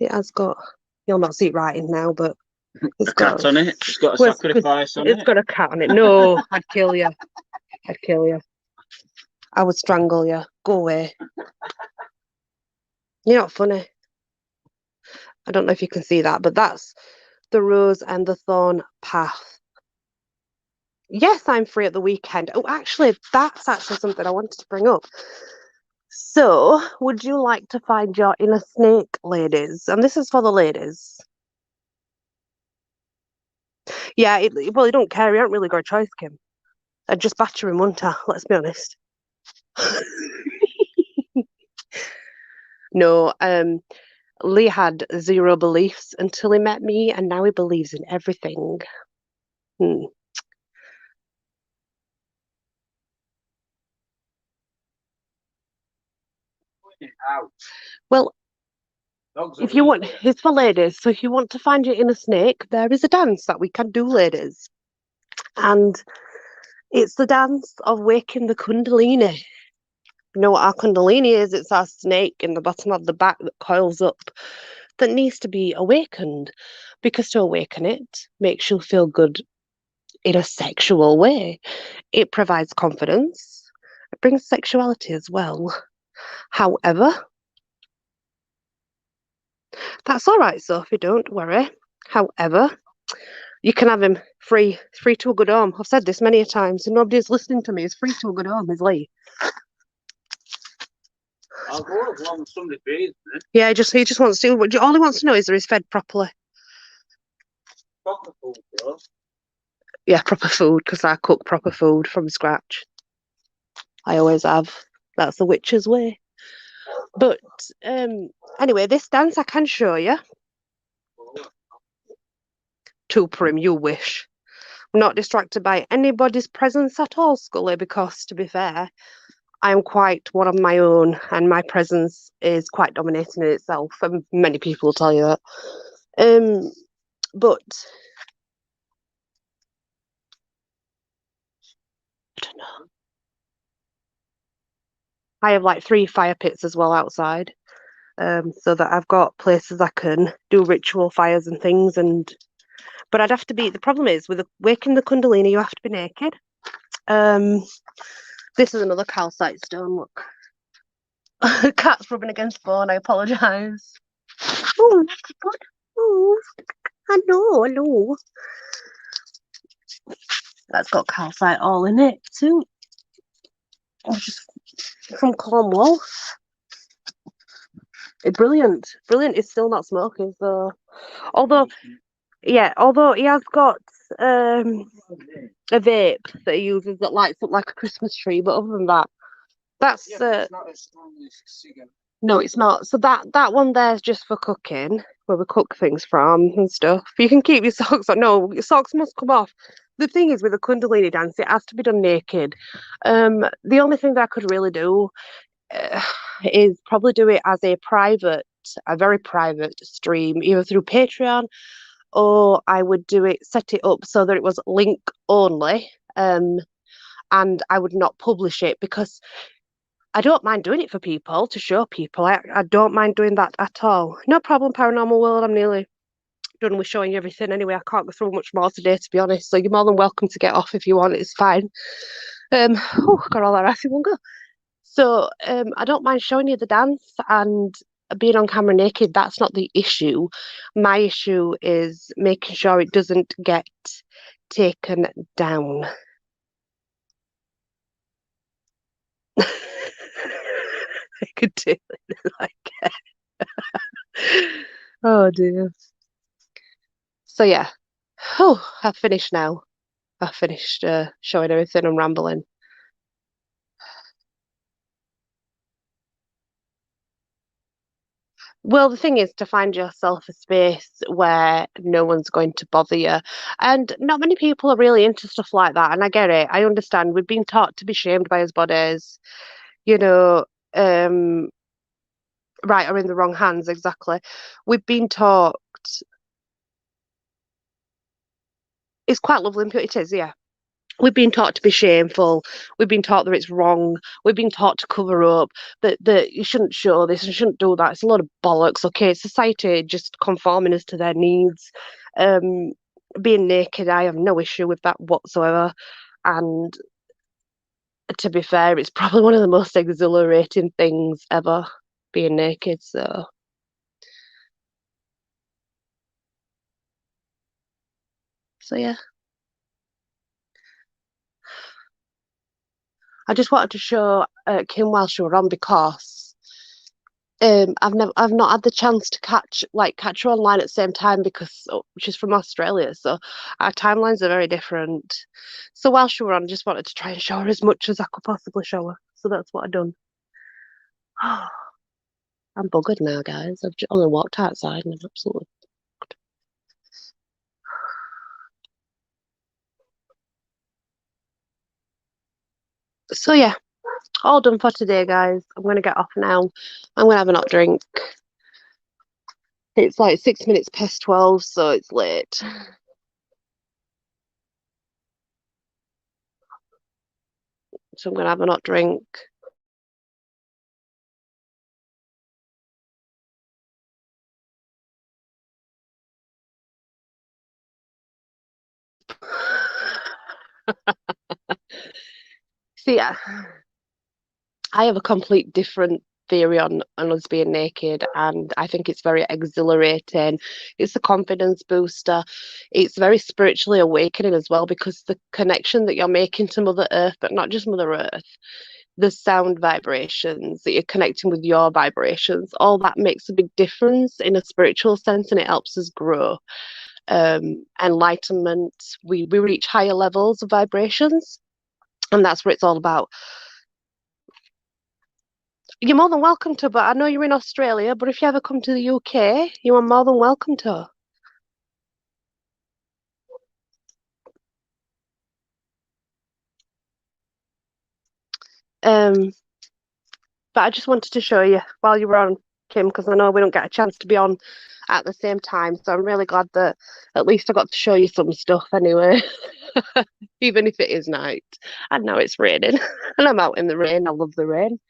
It has got, you'll not see it writing now, but it's got a cat on it. It's got a well, sacrifice on it. It's got a cat on it. No, I'd kill you. I'd kill you. I would strangle you. Go away. You're not funny. I don't know if you can see that, but that's the rose and the thorn path. Yes, I'm free at the weekend. Oh, actually, that's actually something I wanted to bring up. So, would you like to find your inner snake, ladies? And this is for the ladies. Yeah, well, you don't care. You haven't really got a choice, Kim. I'd just batter him, wouldn't I? Let's be honest. No, Lee had zero beliefs until he met me, and now he believes in everything. Well, if you want, it's for ladies. So if you want to find your inner snake, there is a dance that we can do, ladies. And it's the dance of waking the Kundalini. You know what our Kundalini is? It's our snake in the bottom of the back that coils up that needs to be awakened. Because to awaken it makes you feel good in a sexual way. It provides confidence. It brings sexuality as well. However, that's all right, Sophie, don't worry. However, you can have him free to a good home. I've said this many a times, and nobody's listening to me. He's free to a good home, is Lee. I'll go as long as somebody feeds me. Yeah, he just wants to. All he wants to know is that he's fed properly. Proper food, bro. Yeah, proper food, because I cook proper food from scratch. I always have. That's the witch's way. But anyway, this dance I can show you. To Prim, you wish. I'm not distracted by anybody's presence at all, Scully, because to be fair, I am quite one of my own, and my presence is quite dominating in itself, and many people will tell you that. But I don't know. I have like 3 fire pits as well outside, so that I've got places I can do ritual fires and things. But I'd have to be. The problem is with waking the Kundalini, you have to be naked. This is another calcite stone. Look, cat's rubbing against bone. I apologise. Oh, that's good. Oh, I know. That's got calcite all in it too. Just from Cornwall. Brilliant. It's still not smoking, so although he has got a vape that he uses that lights up like a Christmas tree, but other than that, that's it's not as strong as a cigarette. No, it's not. So that one there's just for cooking, where we cook things from and stuff. You can keep your socks on. No, your socks must come off. The thing is with the Kundalini dance, it has to be done naked. The only thing that I could really do is probably do it as a very private stream, either through Patreon, or I would set it up so that it was link only, and I would not publish it because I don't mind doing it for people, to show people. I don't mind doing that at all. No problem, Paranormal World. I'm nearly done with showing you everything anyway. I can't go through much more today, to be honest. So you're more than welcome to get off if you want. It's fine. Got all that out in one go. So I don't mind showing you the dance and being on camera naked. That's not the issue. My issue is making sure it doesn't get taken down. I could do it like oh dear. So yeah. Oh, I've finished now. I've finished showing everything and rambling. Well, the thing is to find yourself a space where no one's going to bother you. And not many people are really into stuff like that. And I get it. I understand. We've been taught to be shamed by our bodies. You know, right or in the wrong hands, exactly. We've been taught it's quite lovely, it is, yeah. We've been taught to be shameful. We've been taught that it's wrong. We've been taught to cover up, that you shouldn't show this, you shouldn't do that. It's a lot of bollocks, okay? Society just conforming us to their needs. Um, Being naked, I have no issue with that whatsoever. And to be fair, it's probably one of the most exhilarating things ever, being naked. So yeah. I just wanted to show Kim while she were on because I've not had the chance to catch her online at the same time because she's from Australia, so our timelines are very different. So while she were on, I just wanted to try and show her as much as I could possibly show her. So that's what I've done. I'm buggered now, guys. I've only walked outside and I'm absolutely. So yeah, all done for today, guys. I'm gonna get off now. I'm gonna have a hot drink. It's like 6 minutes past 12, so it's late. So I'm gonna have a hot drink. So yeah, I have a complete different theory on us being naked, and I think it's very exhilarating. It's a confidence booster. It's very spiritually awakening as well because the connection that you're making to Mother Earth, but not just Mother Earth, the sound vibrations that you're connecting with your vibrations, all that makes a big difference in a spiritual sense, and it helps us grow. Enlightenment, we reach higher levels of vibrations, and that's what it's all about. You're more than welcome to, but I know you're in Australia, but if you ever come to the UK, you are more than welcome to. Um, but I just wanted to show you while you were on, Kim, because I know we don't get a chance to be on at the same time. So I'm really glad that at least I got to show you some stuff anyway, even if it is night. And now it's raining, and I'm out in the rain. I love the rain.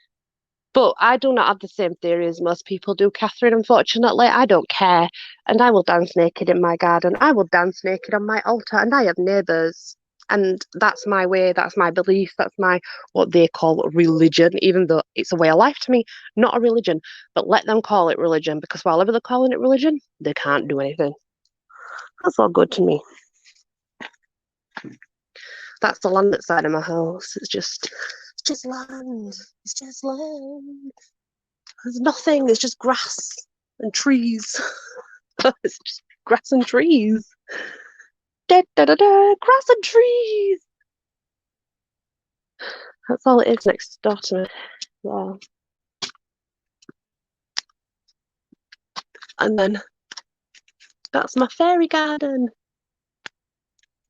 But I do not have the same theory as most people do, Catherine, unfortunately. I don't care. And I will dance naked in my garden. I will dance naked on my altar. And I have neighbours. And that's my way, that's my belief, that's my what they call religion, even though it's a way of life to me, not a religion. But let them call it religion, because whatever they're calling it religion, they can't do anything. That's all good to me. That's the land outside of my house. It's just land. It's just land. There's nothing. It's just grass and trees. It's just grass and trees. Da, da, da, da, grass and trees. That's all it is next door to me. Yeah. And then that's my fairy garden.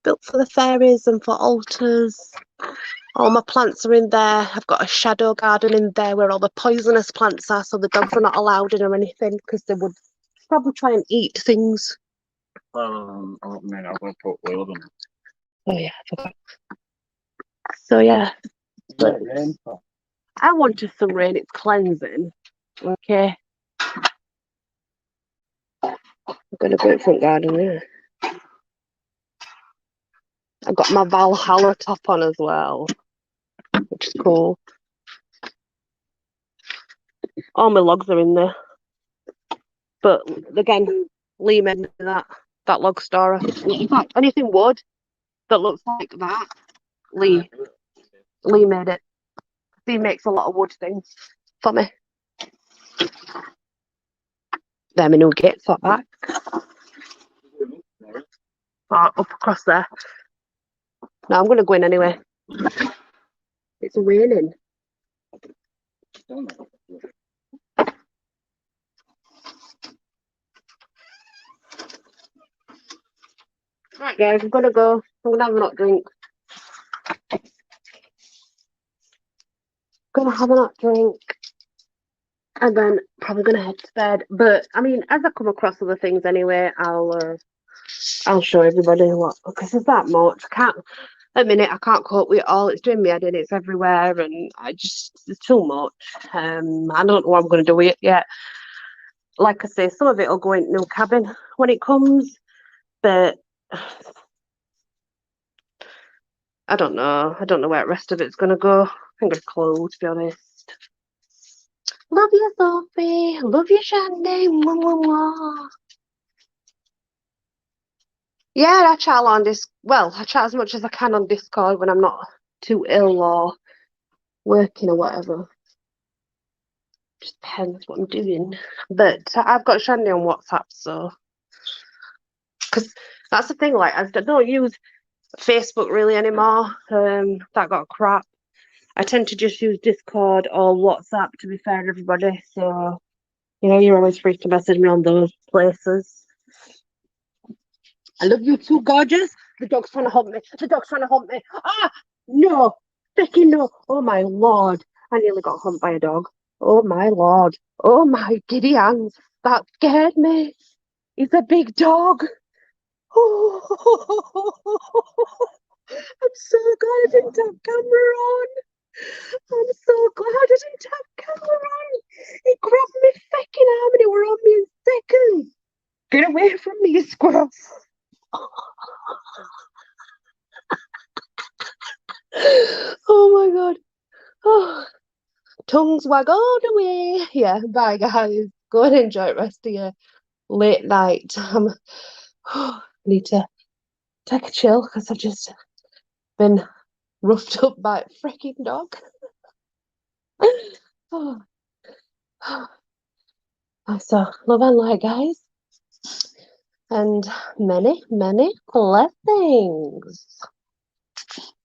Built for the fairies and for altars. All my plants are in there. I've got a shadow garden in there where all the poisonous plants are, so the dogs are not allowed in or anything because they would probably try and eat things. I mean, I'm going to put oil on it. Oh yeah, I forgot. So yeah. I wanted some rain, it's cleansing. Okay. I'm gonna go in front garden there. I've got my Valhalla top on as well, which is cool. All my logs are in there. But again, Lee made me that log storer. In fact, anything wood that looks like that, Lee made it. He makes a lot of wood things for me. There, my new gate's at back. Up across there. No, I'm going to go in anyway. It's raining. Right, guys, I'm going to go. I'm going to have a hot drink. Going to have a hot drink. and then probably gonna head to bed. But I mean, as I come across other things anyway, I'll show everybody what, because there's that much. I can't at the minute I can't cope with it all. It's doing me head in, it's everywhere, and it's too much. I don't know what I'm gonna do with it yet. Like I say, some of it will go into new cabin when it comes, but I don't know. I don't know where the rest of it's gonna go. I think it's closed, to be honest. Love you, Sophie. Love you, Shandy. Mwah, mwah, mwah. Yeah, I chat on this. Well, I chat as much as I can on Discord when I'm not too ill or working or whatever. Just depends what I'm doing. But I've got Shandy on WhatsApp, so because that's the thing. Like, I don't use Facebook really anymore. That got crap. I tend to just use Discord or WhatsApp, to be fair to everybody. So, you're always free to message me on those places. I love you too, gorgeous. The dog's trying to hump me. The dog's trying to hump me. Ah, no. Freaking no. Oh, my Lord. I nearly got humped by a dog. Oh, my Lord. Oh, my giddy hands. That scared me. He's a big dog. Oh, I'm so glad I didn't have camera on. I'm so glad I didn't have camera on. He grabbed me fucking arm and it were on me in seconds. Get away from me, you squirrel. Oh my god. Oh, tongues wag all the way. Yeah, bye guys. Go and enjoy the rest of your late night. I need to take a chill because I've just been roughed up by a freaking dog. Oh. So, love and light, guys. And many, many blessings.